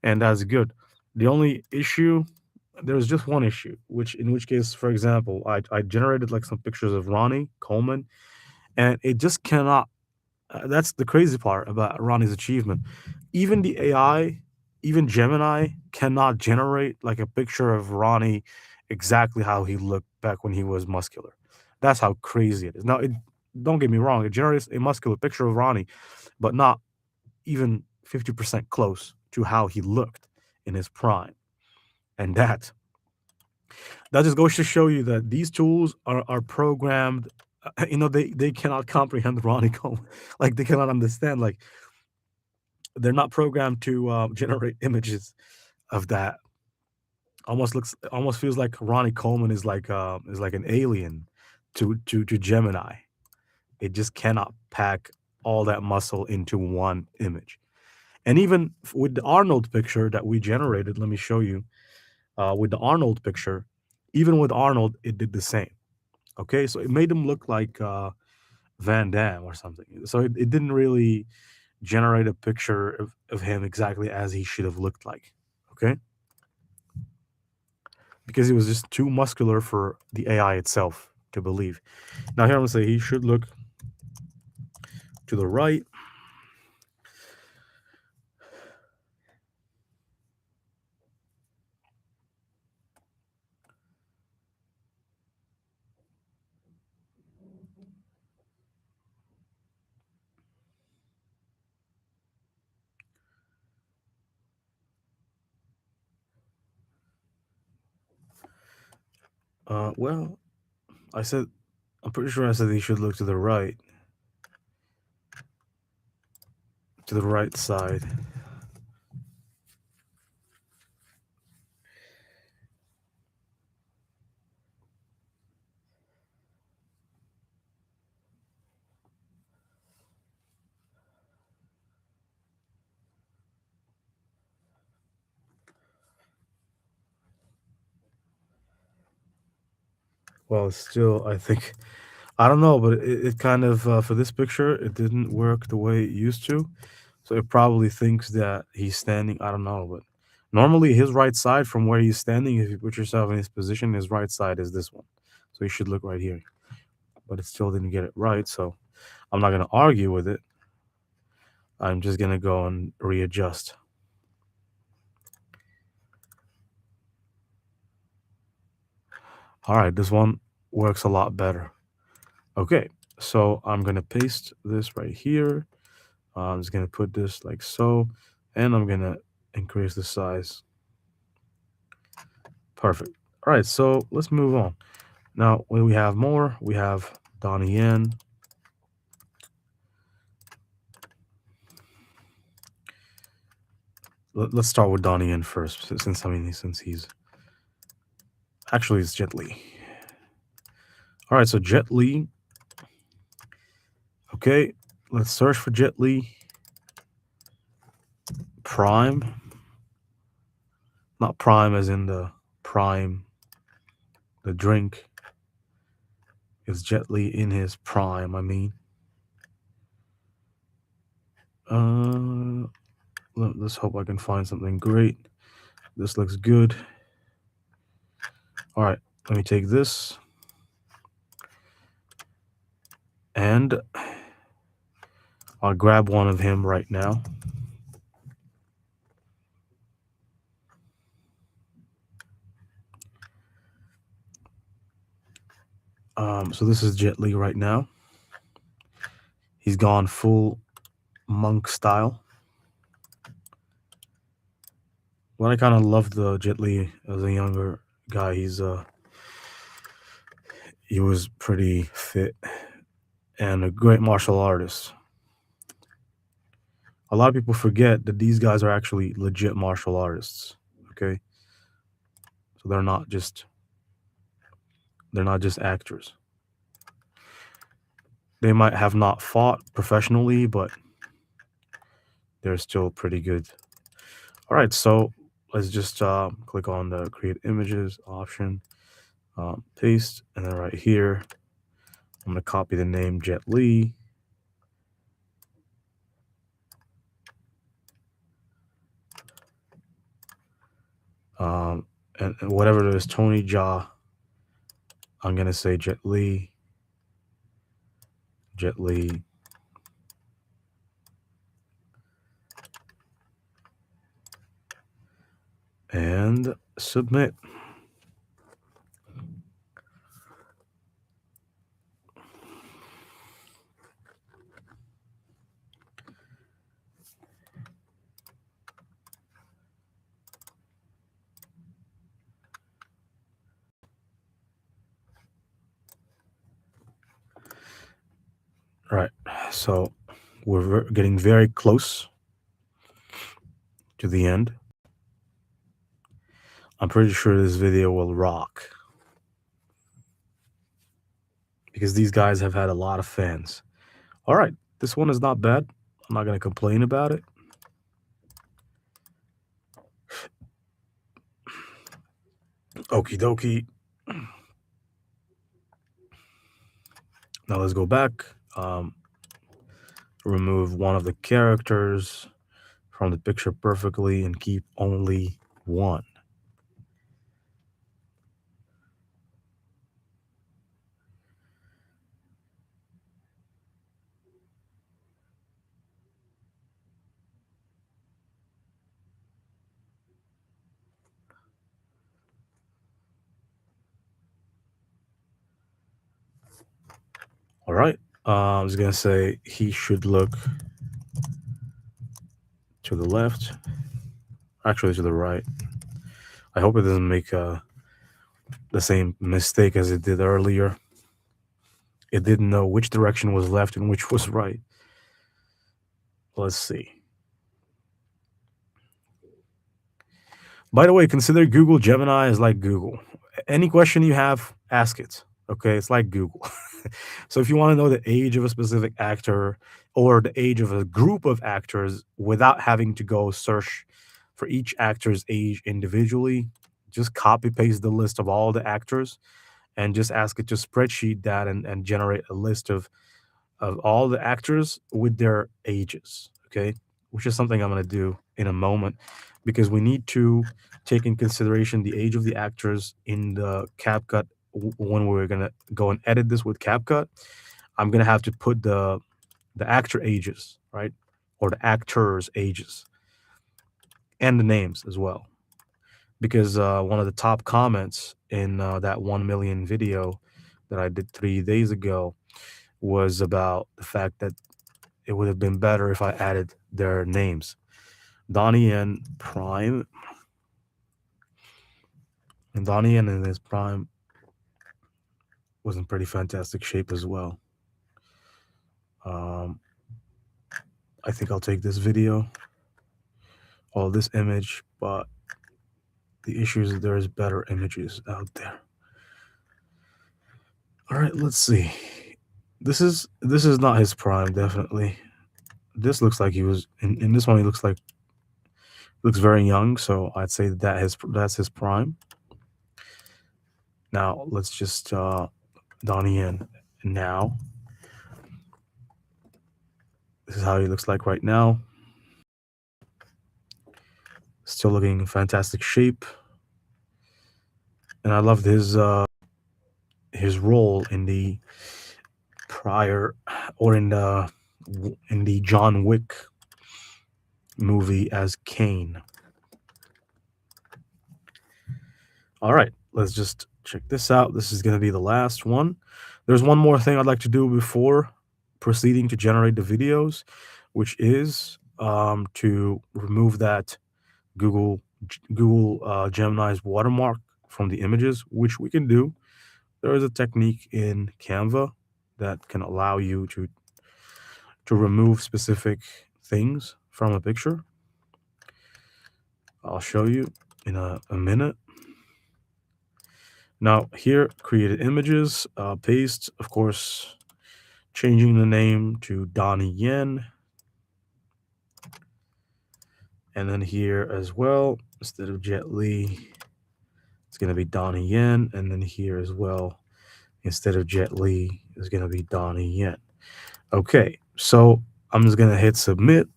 and that's good. The only issue, there's just one issue, in which case, for example, I generated like some pictures of Ronnie Coleman, and it just cannot. That's the crazy part about Ronnie's achievement. Even the AI, even Gemini, cannot generate like a picture of Ronnie exactly how he looked back when he was muscular. That's how crazy it is. Now, don't get me wrong, it generates a muscular picture of Ronnie, but not even 50% close to how he looked in his prime. And that just goes to show you that these tools are programmed. They cannot comprehend Ronnie Coleman. Like they cannot understand. Like they're not programmed to generate images of that. Almost feels like Ronnie Coleman is like an alien to Gemini. It just cannot pack all that muscle into one image. And even with the Arnold picture that we generated, let me show you. With the Arnold picture, even with Arnold, it did the same. Okay, so it made him look like Van Damme or something. So it didn't really generate a picture of him exactly as he should have looked like. Okay, because he was just too muscular for the AI itself to believe. Now here I'm gonna say he should look to the right. Well, I'm pretty sure I said he should look to the right, side. Well, still, I think I don't know, but it kind of for this picture, it didn't work the way it used to. So it probably thinks that he's standing. I don't know, but normally his right side from where he's standing, if you put yourself in his position, his right side is this one. So you should look right here. But it still didn't get it right. So I'm not going to argue with it. I'm just going to go and readjust. All right, this one works a lot better. Okay, so I'm going to paste this right here. I'm just going to put this like so, and I'm going to increase the size. Perfect. All right, so let's move on. Now, when we have more, we have Donnie Yen. Let's start with Donnie Yen first, since he's actually it's Jet Li. All right, so Jet Li. Okay, let's search for Jet Li. Prime. Not prime as in the prime, the drink. Is Jet Li in his prime, I mean. Let's hope I can find something great. This looks good. All right, let me take this and I'll grab one of him right now. So this is Jet Li right now. He's gone full monk style. Well, I kind of loved the Jet Li as a younger guy. He was pretty fit and a great martial artist. A lot of people forget that these guys are actually legit martial artists. Okay, so they're not just actors. They might have not fought professionally, but they're still pretty good. All right, so let's just click on the create images option, paste, and then right here, I'm gonna copy the name Jet Li. And whatever it is, Tony Jaa, I'm gonna say Jet Li, and submit. All right, so we're getting very close to the end. I'm pretty sure this video will rock because these guys have had a lot of fans. All right, this one is not bad. I'm not gonna complain about it. Okie dokie. Now let's go back. Remove one of the characters from the picture perfectly and keep only one. All right. I was gonna say he should look to the left, actually to the right. I hope it doesn't make the same mistake as it did earlier. It didn't know which direction was left and which was right. Let's see. By the way, consider Google Gemini as like Google. Any question you have, ask it. Okay, it's like Google. So if you want to know the age of a specific actor or the age of a group of actors without having to go search for each actor's age individually, just copy paste the list of all the actors and just ask it to spreadsheet that and generate a list of all the actors with their ages. Okay, which is something I'm going to do in a moment because we need to take in consideration the age of the actors in the CapCut when we're going to go and edit this with CapCut. I'm going to have to put the actor ages, right? Or the actors ages and the names as well. Because one of the top comments in that 1 million video that I did 3 days ago was about the fact that it would have been better if I added their names. Donnie Yen Prime. And Donnie Yen in his prime was in pretty fantastic shape as well. I think I'll take this video or this image, but the issue is that there's better images out there. All right, let's see. This is not his prime, definitely. This looks like he was in this one. He looks very young, so I'd say that's his prime. Now let's just Donnie Yen now. This is how he looks like right now. Still looking in fantastic shape, and I loved his role in the prior or in the John Wick movie as Kane. All right, let's just check this out. This is going to be the last one. There's one more thing I'd like to do before proceeding to generate the videos, which is to remove that Google Gemini's watermark from the images, which we can do. There is a technique in Canva that can allow you to remove specific things from a picture. I'll show you in a minute. Now here, created images, paste, of course, changing the name to Donnie Yen. And then here as well, instead of Jet Li, it's going to be Donnie Yen. And then here as well, instead of Jet Li, it's going to be Donnie Yen. Okay, so I'm just going to hit submit.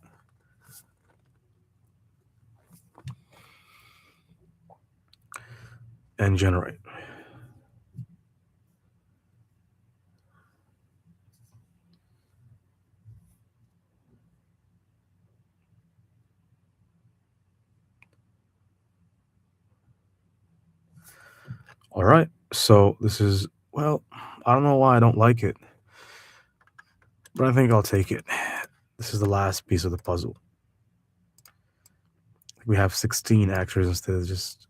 And generate. All right, so this is, well, I don't know why I don't like it, but I think I'll take it. This is the last piece of the puzzle. We have 16 actors instead of just,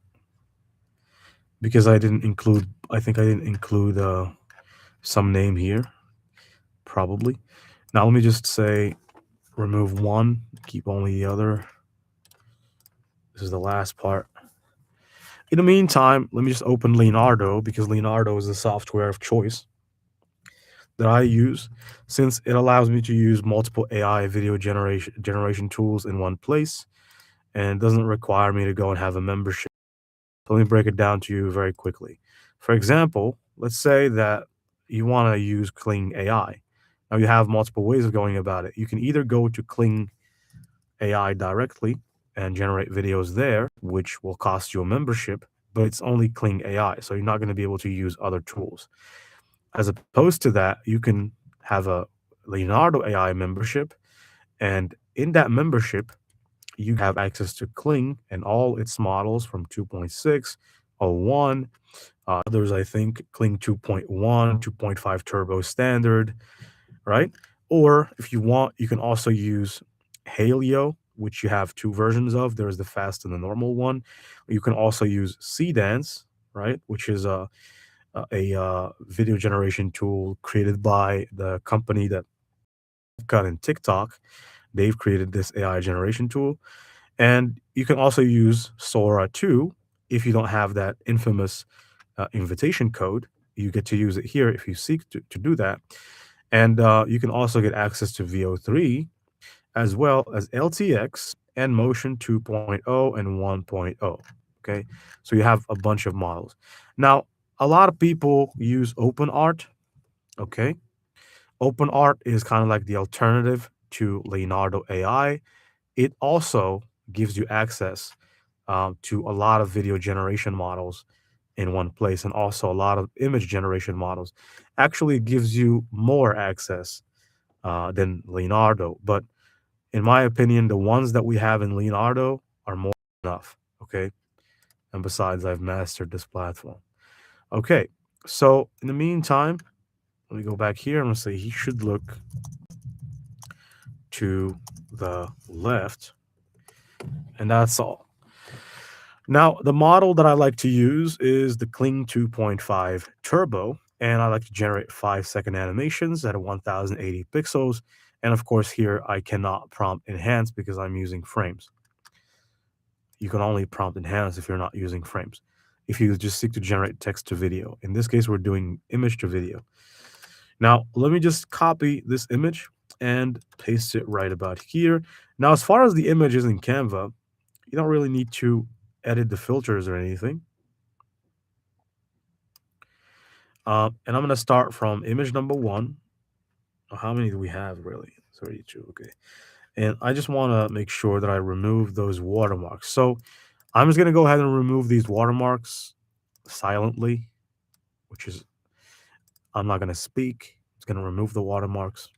because I think I didn't include some name here, probably. Now let me just say remove one, keep only the other. This is the last part. In the meantime, let me just open Leonardo, because Leonardo is the software of choice that I use, since it allows me to use multiple AI video generation tools in one place, and doesn't require me to go and have a membership. So let me break it down to you very quickly. For example, let's say that you want to use Kling AI. Now you have multiple ways of going about it. You can either go to Kling AI directly and generate videos there, which will cost you a membership, but it's only Kling AI, so you're not going to be able to use other tools. As opposed to that, you can have a Leonardo AI membership, and in that membership, you have access to Kling and all its models from 2.6, 01, others, I think, Kling 2.1, 2.5 Turbo Standard, right? Or if you want, you can also use Halio, which you have two versions of. There's the fast and the normal one. You can also use Cdance, right, which is a video generation tool created by the company that got in TikTok. They've created this AI generation tool. And you can also use Sora 2 if you don't have that infamous invitation code. You get to use it here if you seek to do that. And you can also get access to VO3 as well as LTX and Motion 2.0 and 1.0. Okay, so you have a bunch of models. Now, a lot of people use OpenArt. Okay, OpenArt is kind of like the alternative to Leonardo AI. It also gives you access to a lot of video generation models in one place, and also a lot of image generation models. Actually, it gives you more access than Leonardo. But in my opinion, the ones that we have in Leonardo are more than enough. Okay. And besides, I've mastered this platform. Okay. So in the meantime, let me go back here. I'm going to say he should look to the left. And that's all. Now, the model that I like to use is the Kling 2.5 Turbo, and I like to generate 5-second animations at 1080 pixels. And of course, here I cannot prompt enhance because I'm using frames. You can only prompt enhance if you're not using frames. If you just seek to generate text to video, in this case, we're doing image to video. Now, let me just copy this image and paste it right about here. Now, as far as the image is in Canva, you don't really need to edit the filters or anything. And I'm going to start from image number 1. How many do we have, really? 32. Okay. and I just want to make sure that I remove those watermarks. So I'm just going to go ahead and remove these watermarks silently, which is I'm not going to speak. It's going to remove the watermarks.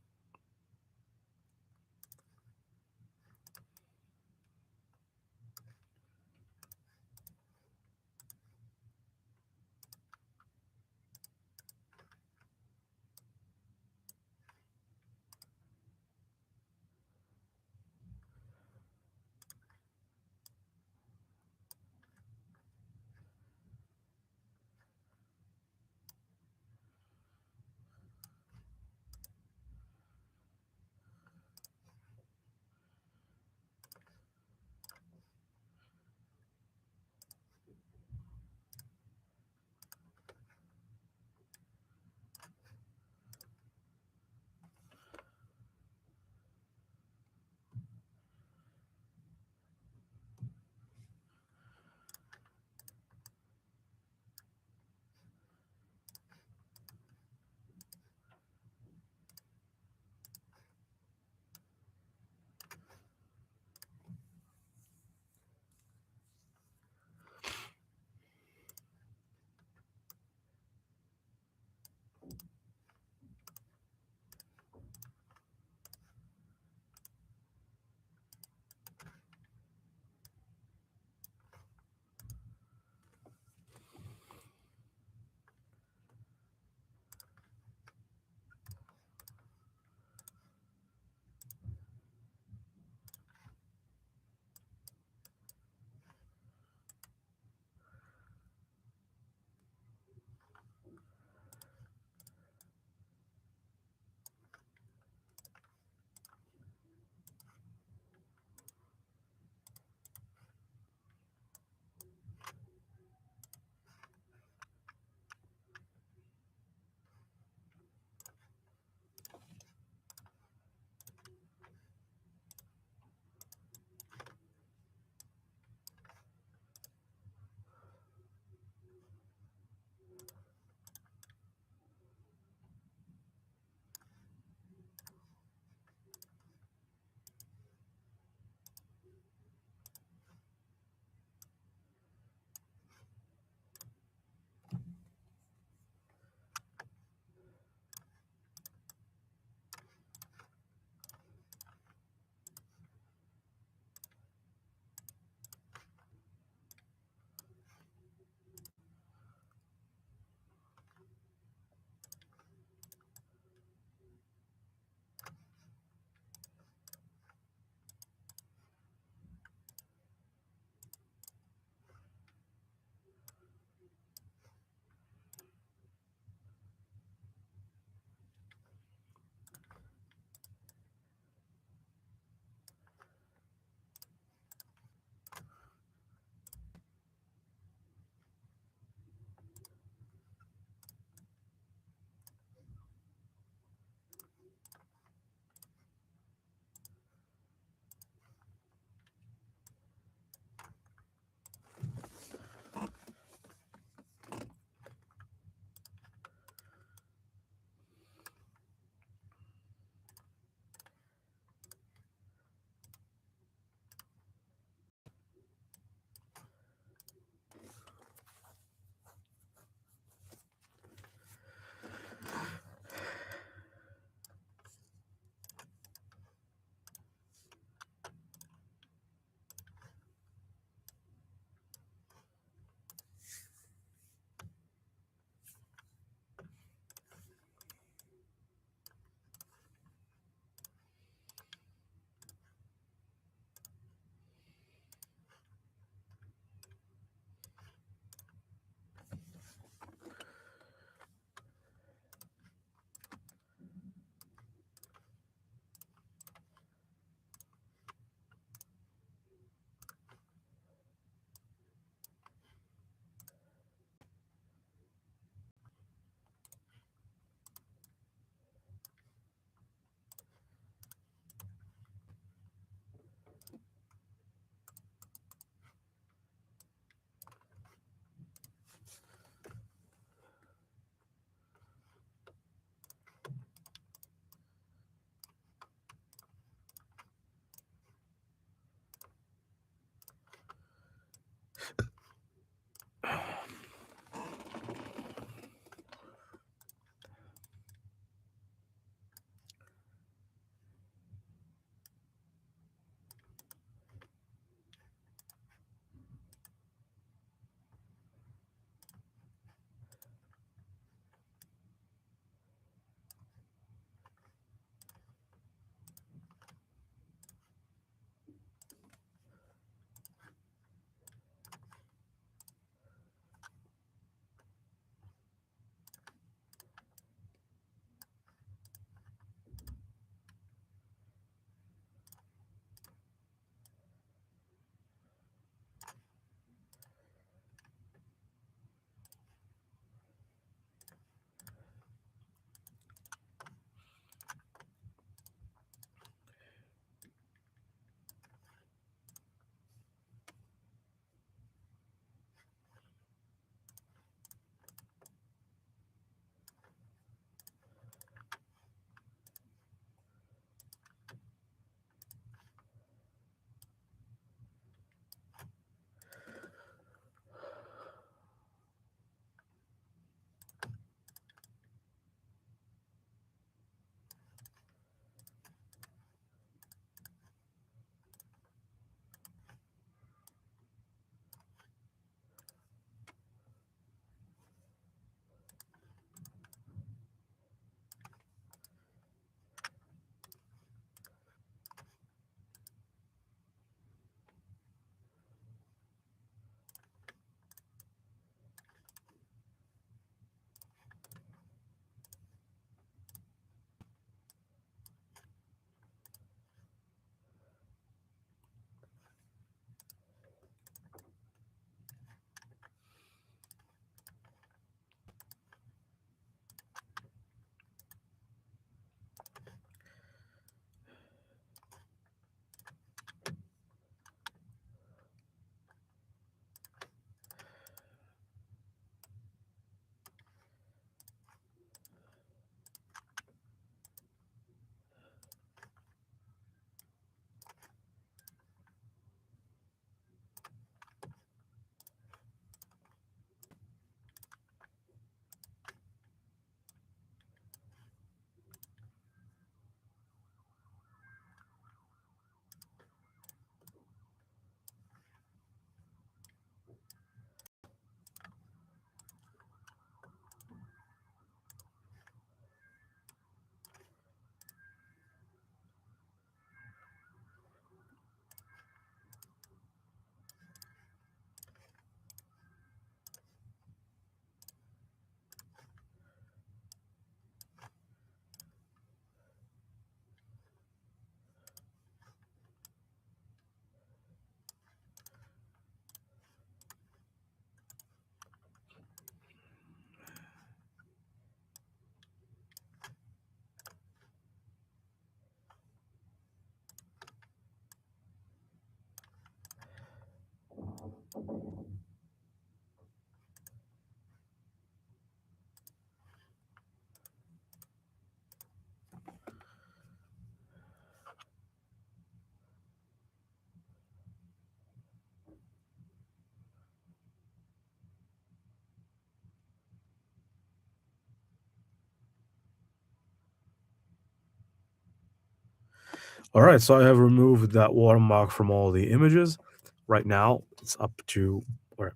All right, so I have removed that watermark from all the images. Right now, it's up to, or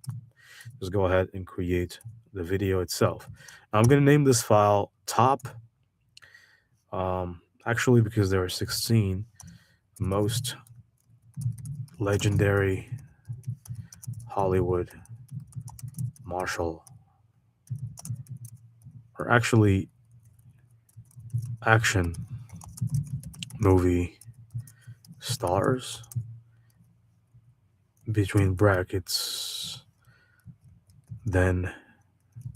just go ahead and create the video itself. Now, I'm going to name this file top, actually, because there are 16 most legendary Hollywood martial, or actually action movie stars, between brackets, then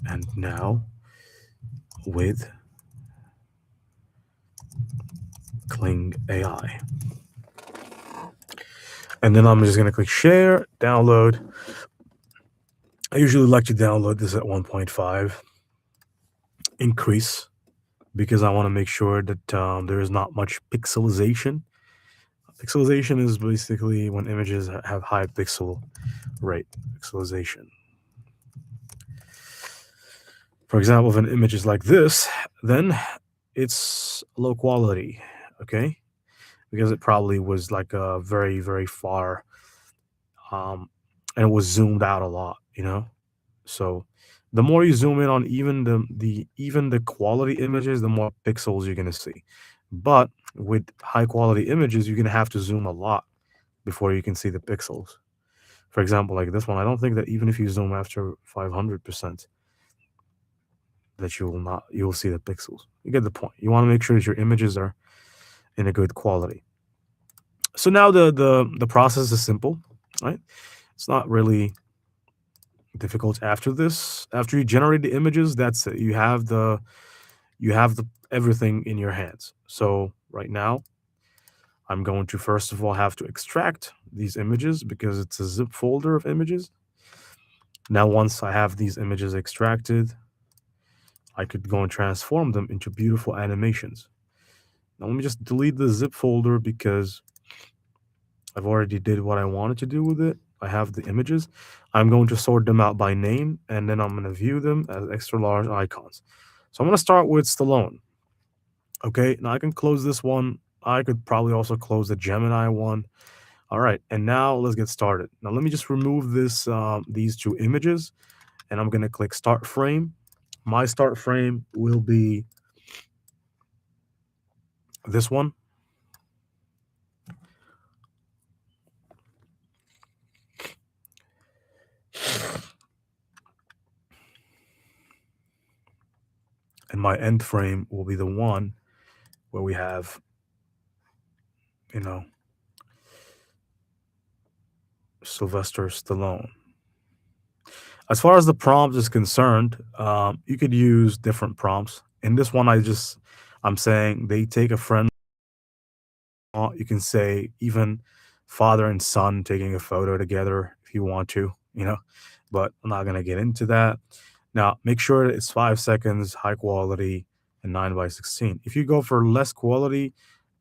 and now, with Kling AI. And then I'm just going to click share, download. I usually like to download this at 1.5, increase, because I want to make sure that there is not much pixelization. Pixelization is basically when images have high pixel rate. Pixelization. For example, if an image is like this, then it's low quality, okay? Because it probably was like a very, very far, and it was zoomed out a lot, you know? So the more you zoom in on even the quality images, the more pixels you're gonna see. But with high quality images, you're gonna have to zoom a lot before you can see the pixels. For example, like this one, I don't think that even if you zoom after 500%, that you will see the pixels. You get the point. You want to make sure that your images are in a good quality. So now the process is simple, right? It's not really difficult after this. After you generate the images, that's it. You have the everything in your hands. So right now, I'm going to first of all have to extract these images because it's a zip folder of images. Now, once I have these images extracted, I could go and transform them into beautiful animations. Now, let me just delete the zip folder because I've already did what I wanted to do with it. I have the images. I'm going to sort them out by name, and then I'm going to view them as extra large icons. So I'm going to start with Stallone. Okay, now I can close this one. I could probably also close the Gemini one. All right, and now let's get started. Now let me just remove these two images, and I'm gonna click Start Frame. My start frame will be this one. And my end frame will be the one where we have, you know, Sylvester Stallone. As far as the prompt is concerned, you could use different prompts. In this one, I'm saying they take a friend. You can say even father and son taking a photo together if you want to, but I'm not gonna get into that. Now, make sure that it's 5 seconds, high quality, and 9 by 16. If you go for less quality,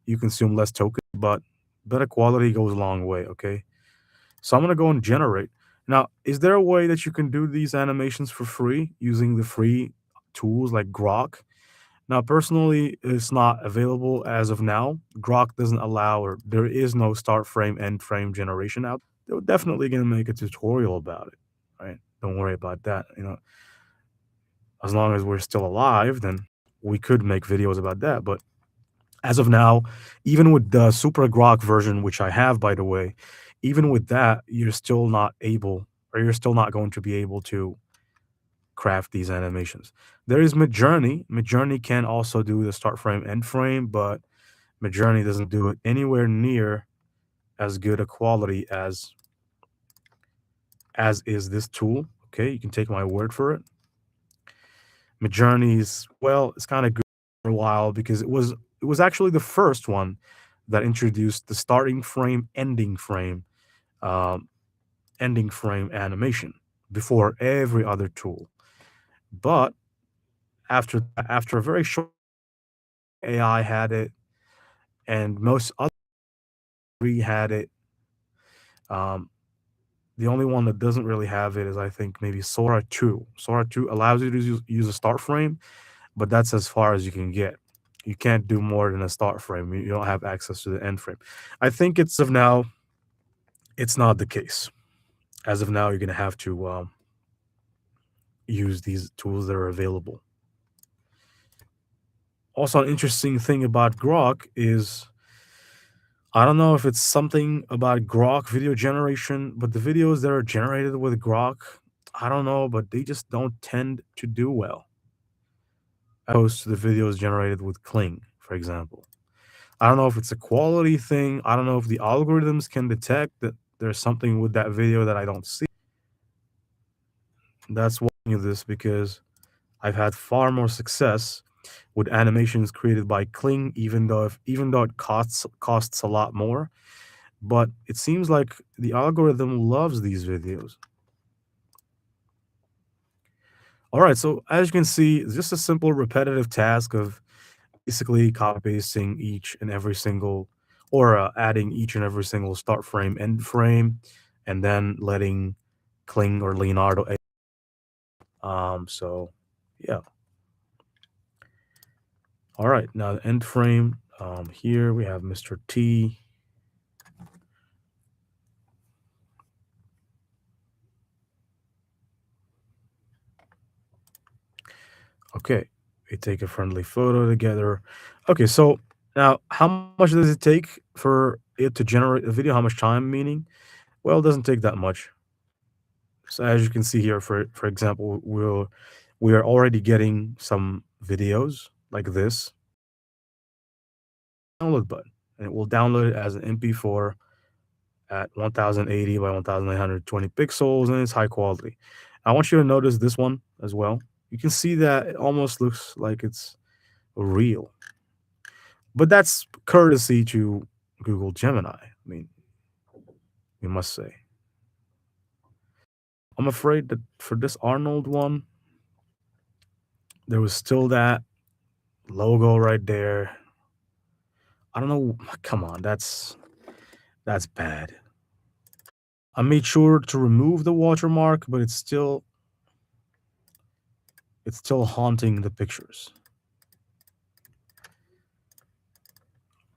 you consume less tokens, but better quality goes a long way. Okay, so I'm gonna go and generate. Now, is there a way that you can do these animations for free using the free tools like Grok? Now, personally, it's not available as of now. Grok doesn't allow, or there is no start frame, end frame generation out. They're definitely going to make a tutorial about it, right? Don't worry about that. As long as we're still alive, then we could make videos about that. But as of now, even with the Super Grok version, which I have, by the way, even with that, you're still not able, or you're still not going to be able to craft these animations. There is Midjourney. Midjourney can also do the start frame, end frame, but Midjourney doesn't do it anywhere near as good a quality as is this tool. Okay, you can take my word for it. Midjourney's, well, it's kind of good for a while because it was actually the first one that introduced the starting frame, um, ending frame animation before every other tool. But after a very short, AI had it, and most other had it. Um, the only one that doesn't really have it is, I think, maybe Sora 2. Sora 2 allows you to use a start frame, but that's as far as you can get. You can't do more than a start frame. You don't have access to the end frame. I think it's of now, it's not the case. As of now, you're gonna have to use these tools that are available. Also, an interesting thing about Grok is I don't know if it's something about Grok video generation, but the videos that are generated with Grok, I don't know, but they just don't tend to do well, as opposed to the videos generated with Kling, for example. I don't know if it's a quality thing. I don't know if the algorithms can detect that there's something with that video that I don't see. That's why I'm doing this, because I've had far more success with animations created by Kling, even though it costs a lot more. But it seems like the algorithm loves these videos. All right, so as you can see, it's just a simple repetitive task of basically copy pasting each and every single, or adding each and every single start frame, end frame, and then letting Kling or Leonardo edit. So yeah. All right, now the end frame. Here we have Mr. T. Okay, we take a friendly photo together. Okay, so now how much does it take for it to generate a video? How much time, meaning? Well, it doesn't take that much. So as you can see here, for example, we are already getting some videos like this. Download button, and it will download it as an MP4 at 1080 by 1920 pixels, and it's high quality. I want you to notice this one as well. You can see that it almost looks like it's real, but that's courtesy to Google Gemini. I mean, we must say. I'm afraid that for this Arnold one, there was still that logo right there. I don't know. Come on, that's bad. I made sure to remove the watermark, but it's still haunting the pictures.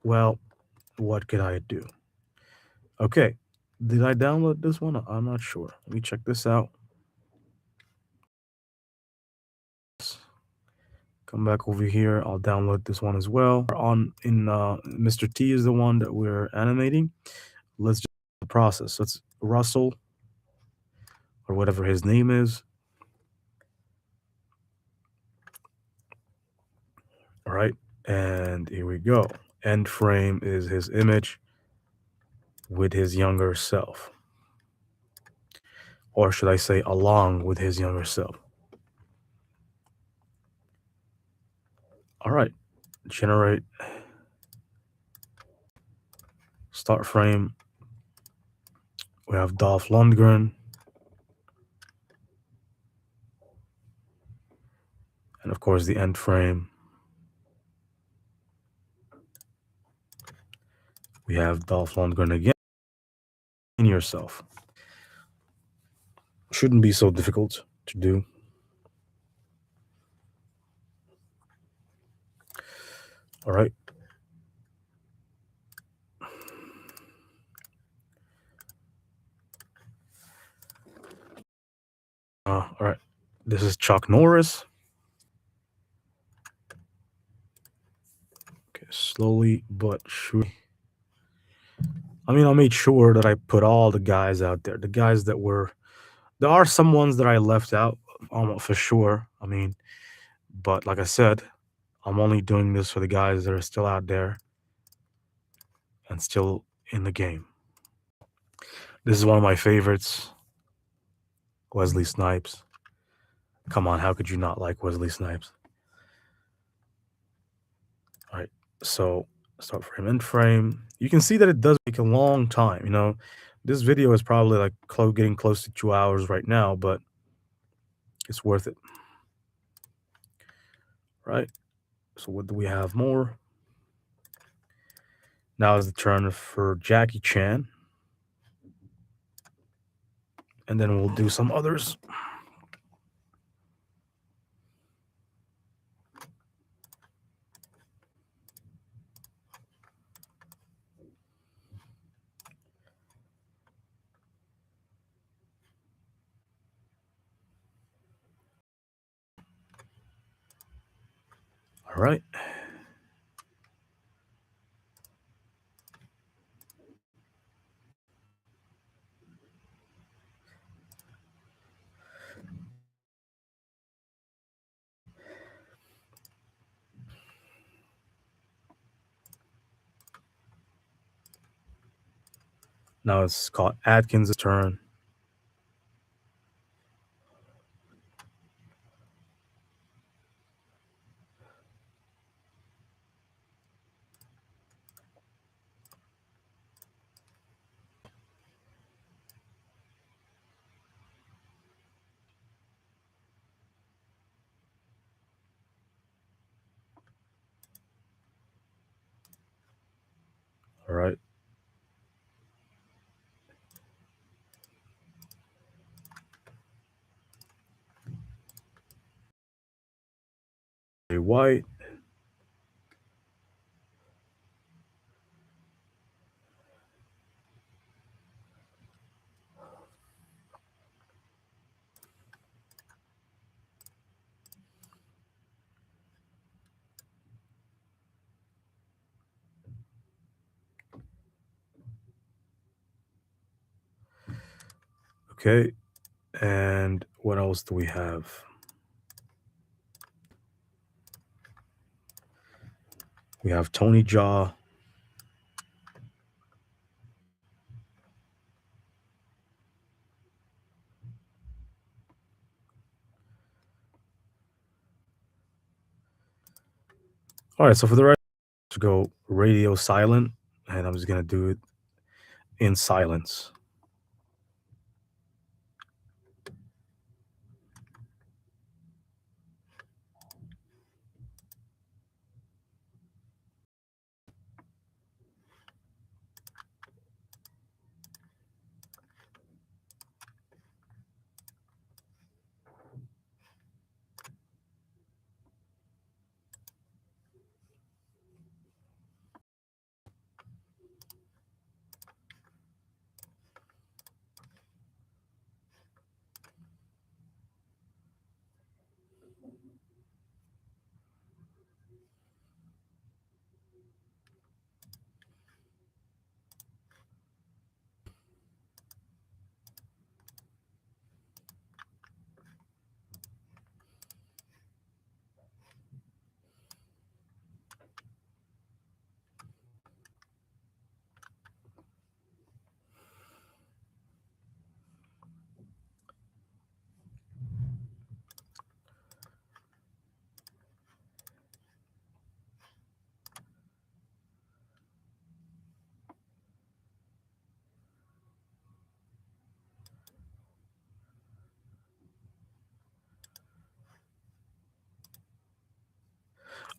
Well, what could I do? Okay. Did I download this one? I'm not sure. Let me check this out. Come back over here. I'll download this one as well. Mr. T is the one that we're animating. Let's just the process. So it's Russell or whatever his name is. All right. And here we go. End frame is his image with his younger self. Or should I say along with his younger self. All right. Generate start frame. We have Dolph Lundgren. And of course the end frame. We have Dolph Lundgren again. In yourself. Shouldn't be so difficult to do. All right. All right. This is Chuck Norris. Okay, slowly but surely. I mean, I made sure that I put all the guys out there. The guys that were. There are some ones that I left out, for sure. I mean, but like I said, I'm only doing this for the guys that are still out there and still in the game. This is one of my favorites. Wesley Snipes. Come on, how could you not like Wesley Snipes? All right, so start frame, end frame. You can see that it does take a long time. This video is probably like getting close to 2 hours right now, but it's worth it. Right? So what do we have more? Now is the turn for Jackie Chan. And then we'll do some others. All right. Now it's Scott Adkins' turn. All right. White. Okay. And what else do we have? We have Tony Jaa. All right. So for the rest, to go radio silent, and I'm just gonna do it in silence.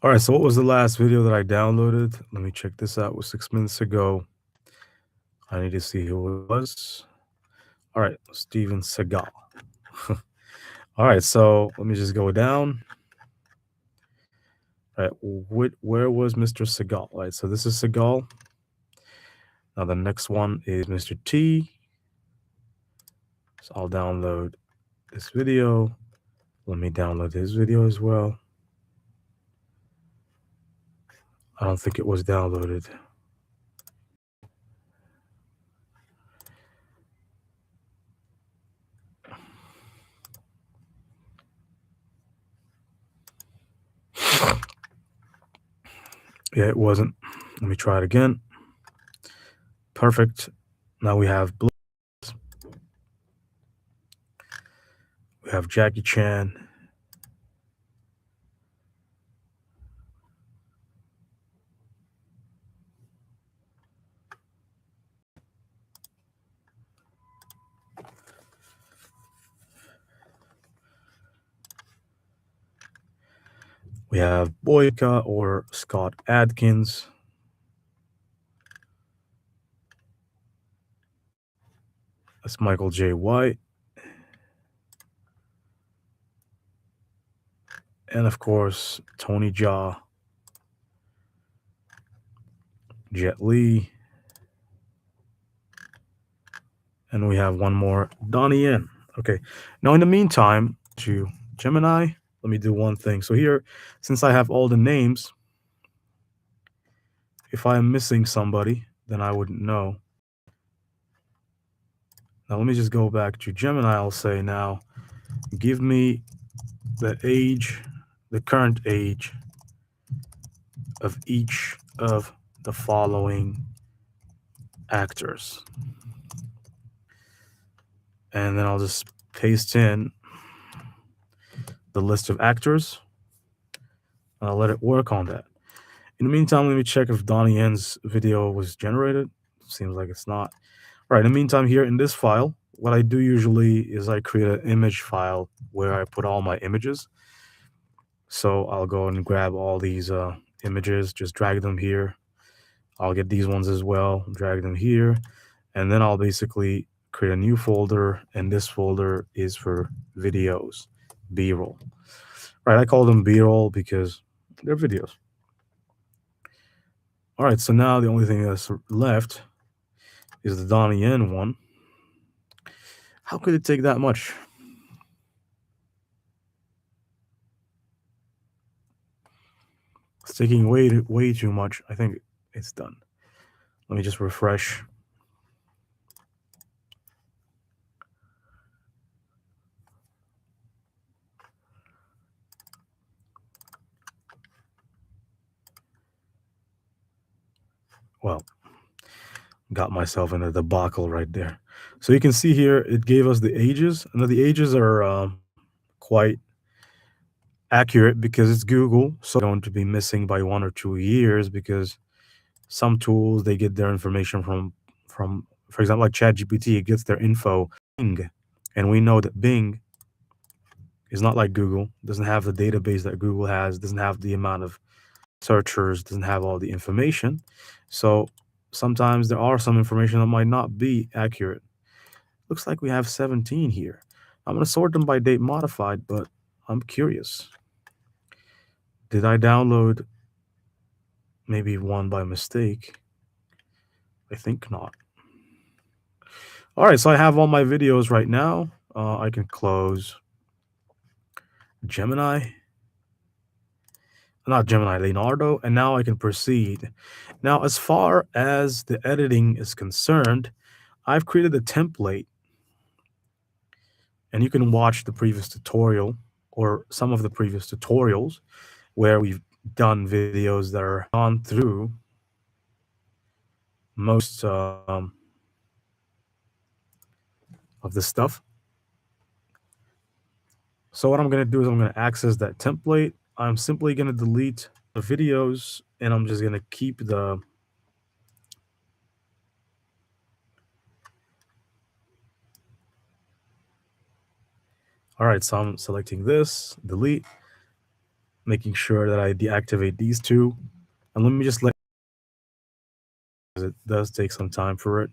All right. So what was the last video that I downloaded? Let me check this out. It was 6 minutes ago. I need to see who it was. All right. Steven Seagal. All right. So let me just go down. All right. Where was Mr. Seagal? All right. So this is Seagal. Now the next one is Mr. T. So I'll download this video. Let me download his video as well. I don't think it was downloaded. Yeah, it wasn't. Let me try it again. Perfect. Now we have Blue. We have Jackie Chan. We have Boyka or Scott Adkins. That's Michael J. White. And of course, Tony Jaa, Jet Li. And we have one more, Donnie Yen. Okay. Now, in the meantime, to Gemini, let me do one thing. So here, since I have all the names, if I am missing somebody, then I wouldn't know. Now let me just go back to Gemini. I'll say now, give me the age, the current age of each of the following actors. And then I'll just paste in the list of actors, and I'll let it work on that. In the meantime, let me check if Donnie Yen's video was generated. Seems like it's not. All right, in the meantime, here in this file, what I do usually is I create an image file where I put all my images. So I'll go and grab all these images, just drag them here. I'll get these ones as well, drag them here, and then I'll basically create a new folder, and this folder is for videos, B-roll. Right, I call them B-roll because they're videos. All right, so now the only thing that's left is the Donnie Yen one. How could it take that much? It's taking way too much. I think it's done. Let me just refresh. Well, got myself in a debacle right there. So you can see here, it gave us the ages, and the ages are quite accurate because it's Google. So going to be missing by 1 or 2 years because some tools, they get their information from, for example, like ChatGPT, it gets their info Bing, and we know that Bing is not like Google, doesn't have the database that Google has, doesn't have the amount of searchers, doesn't have all the information. So sometimes there are some information that might not be accurate. Looks like we have 17 here. I'm going to sort them by date modified, but I'm curious. Did I download maybe one by mistake? I think not. All right, so I have all my videos right now. I can close Gemini. Not Gemini, Leonardo, and now I can proceed. Now, as far as the editing is concerned, I've created a template, and you can watch the previous tutorial or some of the previous tutorials where we've done videos that are gone through most of the stuff. So what I'm going to do is I'm going to access that template. I'm simply going to delete the videos, and I'm just going to keep the all right, so I'm selecting this, delete, making sure that I deactivate these two. And let me just let it does take some time for it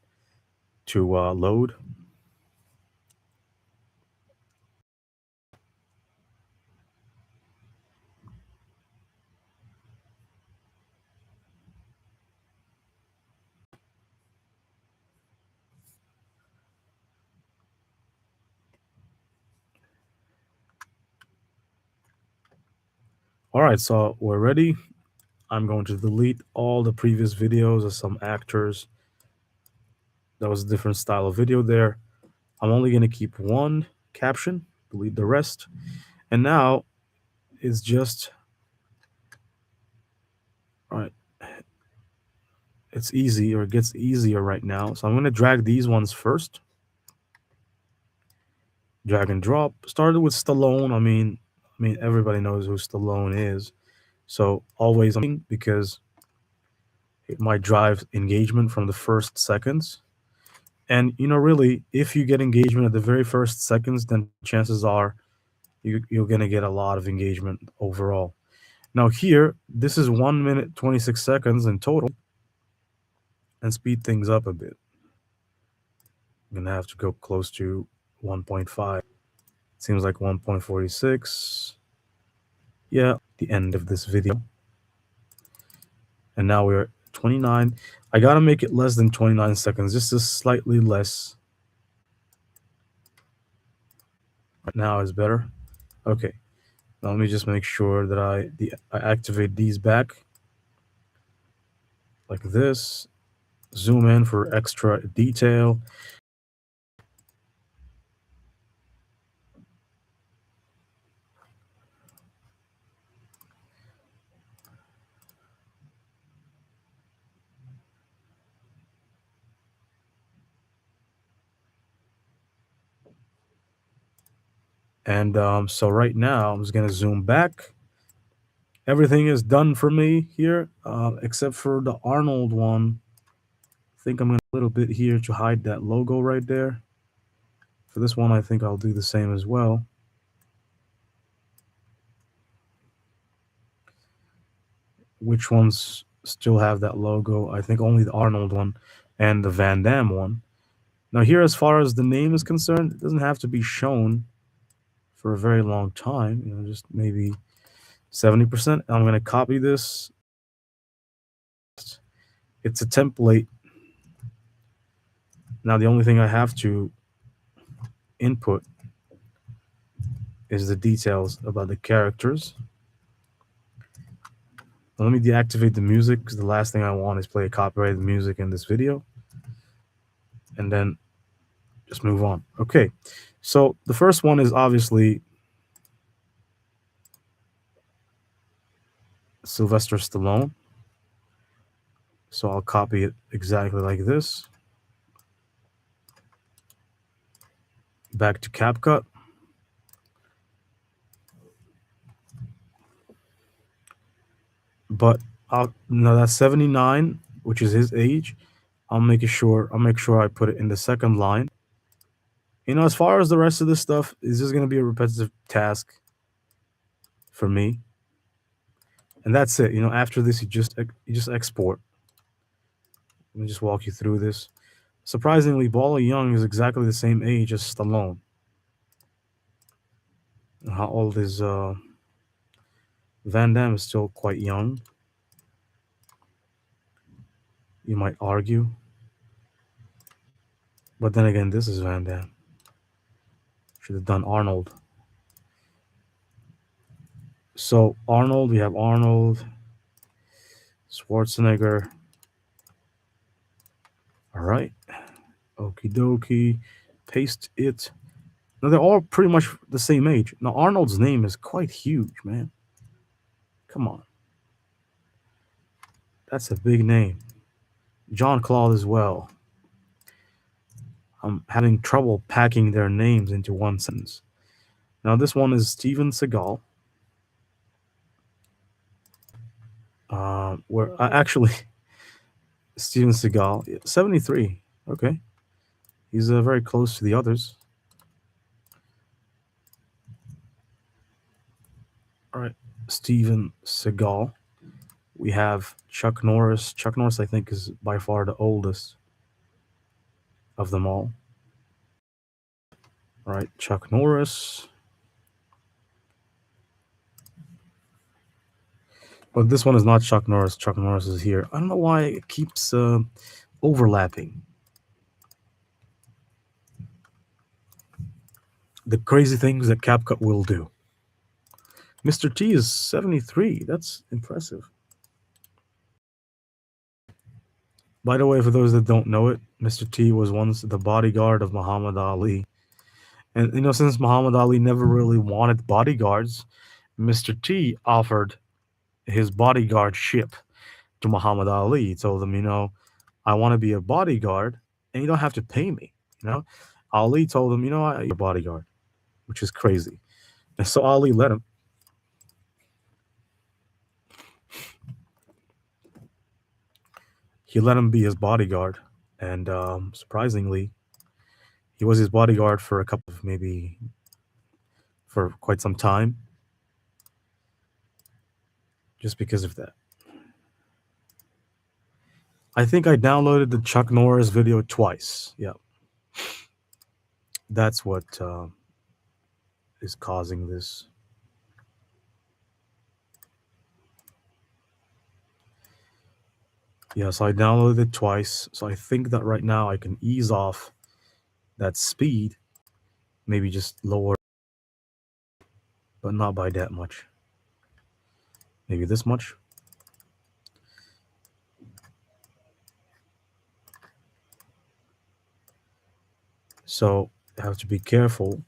to load. All right, so we're ready. I'm going to delete all the previous videos of some actors. That was a different style of video there. I'm only going to keep one caption, delete the rest. And now it's just, all right, it's easy, or it gets easier right now. So I'm going to drag these ones first. Drag and drop. Started with Stallone. I mean, everybody knows who Stallone is. So always, because it might drive engagement from the first seconds. And, really, if you get engagement at the very first seconds, then chances are you're going to get a lot of engagement overall. Now here, this is 1 minute, 26 seconds in total, and speed things up a bit. I'm going to have to go close to 1.5. Seems like 1.46. Yeah, the end of this video. And now we're 29. I got to make it less than 29 seconds, just slightly less. Right now is better. Okay. Now let me just make sure that I activate these back like this. Zoom in for extra detail. And so right now, I'm just going to zoom back. Everything is done for me here, except for the Arnold one. I think I'm going to a little bit here to hide that logo right there. For this one, I think I'll do the same as well. Which ones still have that logo? I think only the Arnold one and the Van Damme one. Now here, as far as the name is concerned, it doesn't have to be shown for a very long time, just maybe 70%. I'm going to copy this. It's a template. Now the only thing I have to input is the details about the characters. Now let me deactivate the music, because the last thing I want is play a copyrighted music in this video. And then just move on. Okay, so the first one is obviously Sylvester Stallone. So I'll copy it exactly like this. Back to CapCut. But no, that's 79, which is his age. I'll make sure I put it in the second line. As far as the rest of this stuff, is just going to be a repetitive task for me. And that's it. After this, you just export. Let me just walk you through this. Surprisingly, Bala Young is exactly the same age as Stallone. How old is Van Damme? Is still quite young, you might argue. But then again, this is Van Damme. Should have done Arnold. So Arnold, we have Arnold, Schwarzenegger. All right. Okie dokie. Paste it. Now they're all pretty much the same age. Now Arnold's name is quite huge, man. Come on. That's a big name. John Claude as well. I'm having trouble packing their names into one sentence. Now this one is Steven Seagal. Where actually Steven Seagal, 73. Okay, he's very close to the others. All right, Steven Seagal. We have Chuck Norris. Chuck Norris, I think, is by far the oldest of them all. All right, Chuck Norris. But this one is not Chuck Norris. Chuck Norris is here. I don't know why it keeps overlapping. The crazy things that CapCut will do. Mr. T is 73. That's impressive. By the way, for those that don't know it, Mr. T was once the bodyguard of Muhammad Ali. And, since Muhammad Ali never really wanted bodyguards, Mr. T offered his bodyguardship to Muhammad Ali. He told him, I want to be a bodyguard and you don't have to pay me. Ali told him, I'm your bodyguard, which is crazy. And so Ali let him. He let him be his bodyguard. And surprisingly, he was his bodyguard for a couple of for quite some time. Just because of that. I think I downloaded the Chuck Norris video twice. Yeah. That's what is causing this. Yeah, so I downloaded it twice. So I think that right now I can ease off that speed. Maybe just lower but not by that much. Maybe this much. So you have to be careful.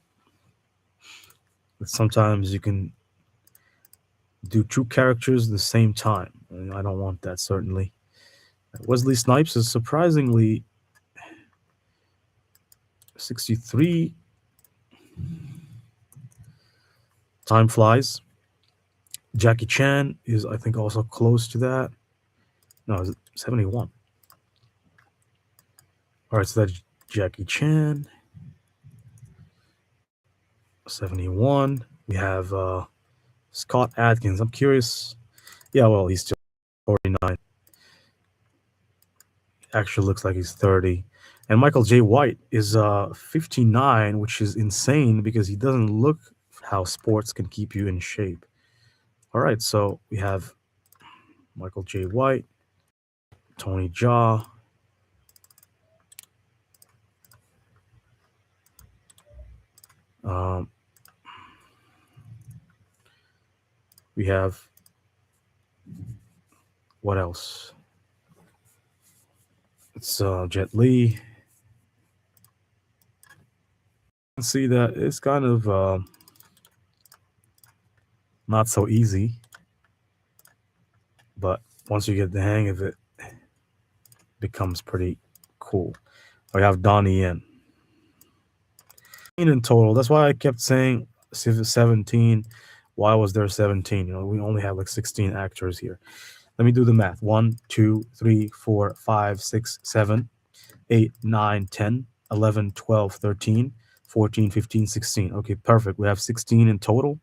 Sometimes you can do two characters at the same time. And I don't want that, certainly. Wesley Snipes is surprisingly 63. Time flies. Jackie Chan is, I think, also close to that. No, is it 71? All right, so that's Jackie Chan. 71. We have Scott Adkins. I'm curious. Yeah, well, he's still 49. Actually looks like he's 30. And Michael J. White is 59, which is insane because he doesn't look how sports can keep you in shape. All right, so we have Michael J. White, Tony Jaa. Um, we have what else? It's Jet Li. See that it's kind of not so easy, but once you get the hang of it, it becomes pretty cool. We have Donnie Yen. In total, that's why I kept saying 17. Why was there 17? You know, we only have like 16 actors here. Let me do the math. 1, 2, 3, 4, 5, 6, 7, 8, 9, 10, 11, 12, 13, 14, 15, 16. Okay, perfect. We have 16 in total.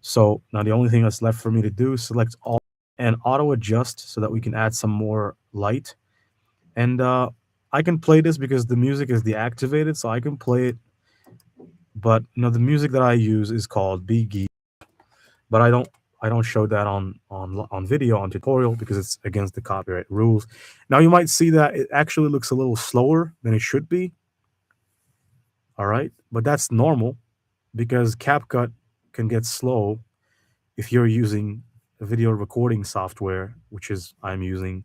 So now the only thing that's left for me to do is select all and auto adjust so that we can add some more light. And I can play this because the music is deactivated, so I can play it. But you know, the music that I use is called BG, but I don't show that on video on tutorial because it's against the copyright rules. Now you might see that it actually looks a little slower than it should be. All right, but that's normal because CapCut can get slow if you're using a video recording software, which is I'm using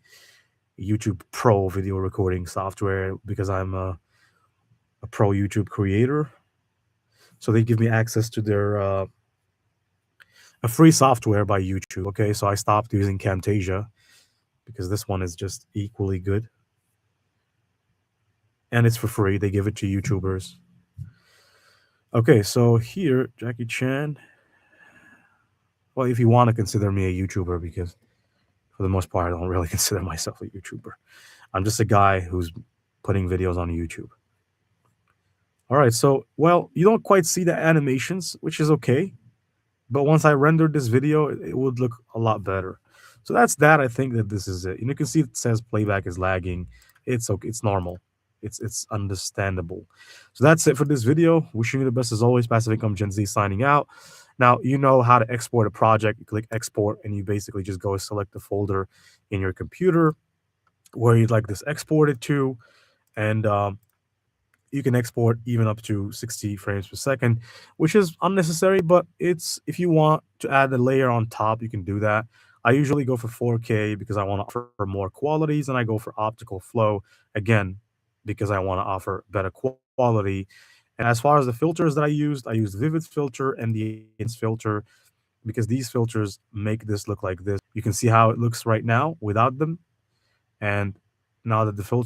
YouTube Pro video recording software because I'm a pro YouTube creator. So they give me access to their a free software by YouTube. Okay, so I stopped using Camtasia because this one is just equally good. And it's for free. They give it to YouTubers. Okay, so here, Jackie Chan. Well, if you want to consider me a YouTuber, because for the most part, I don't really consider myself a YouTuber. I'm just a guy who's putting videos on YouTube. All right, so, well, you don't quite see the animations, which is okay. But once I rendered this video, it would look a lot better. So that's that. I think that this is it. And you can see it says playback is lagging. It's okay. It's normal. It's understandable. So that's it for this video. Wishing you the best as always. Passive Income Gen Z signing out. Now, you know how to export a project. You click export and you basically just go select the folder in your computer where you'd like this exported to. And you can export even up to 60 frames per second, which is unnecessary, but it's if you want to add a layer on top, you can do that. I usually go for 4K because I want to offer more qualities, and I go for optical flow again because I want to offer better quality. And as far as the filters that I used Vivid filter and the Enhance filter because these filters make this look like this. You can see how it looks right now without them. And now that the filter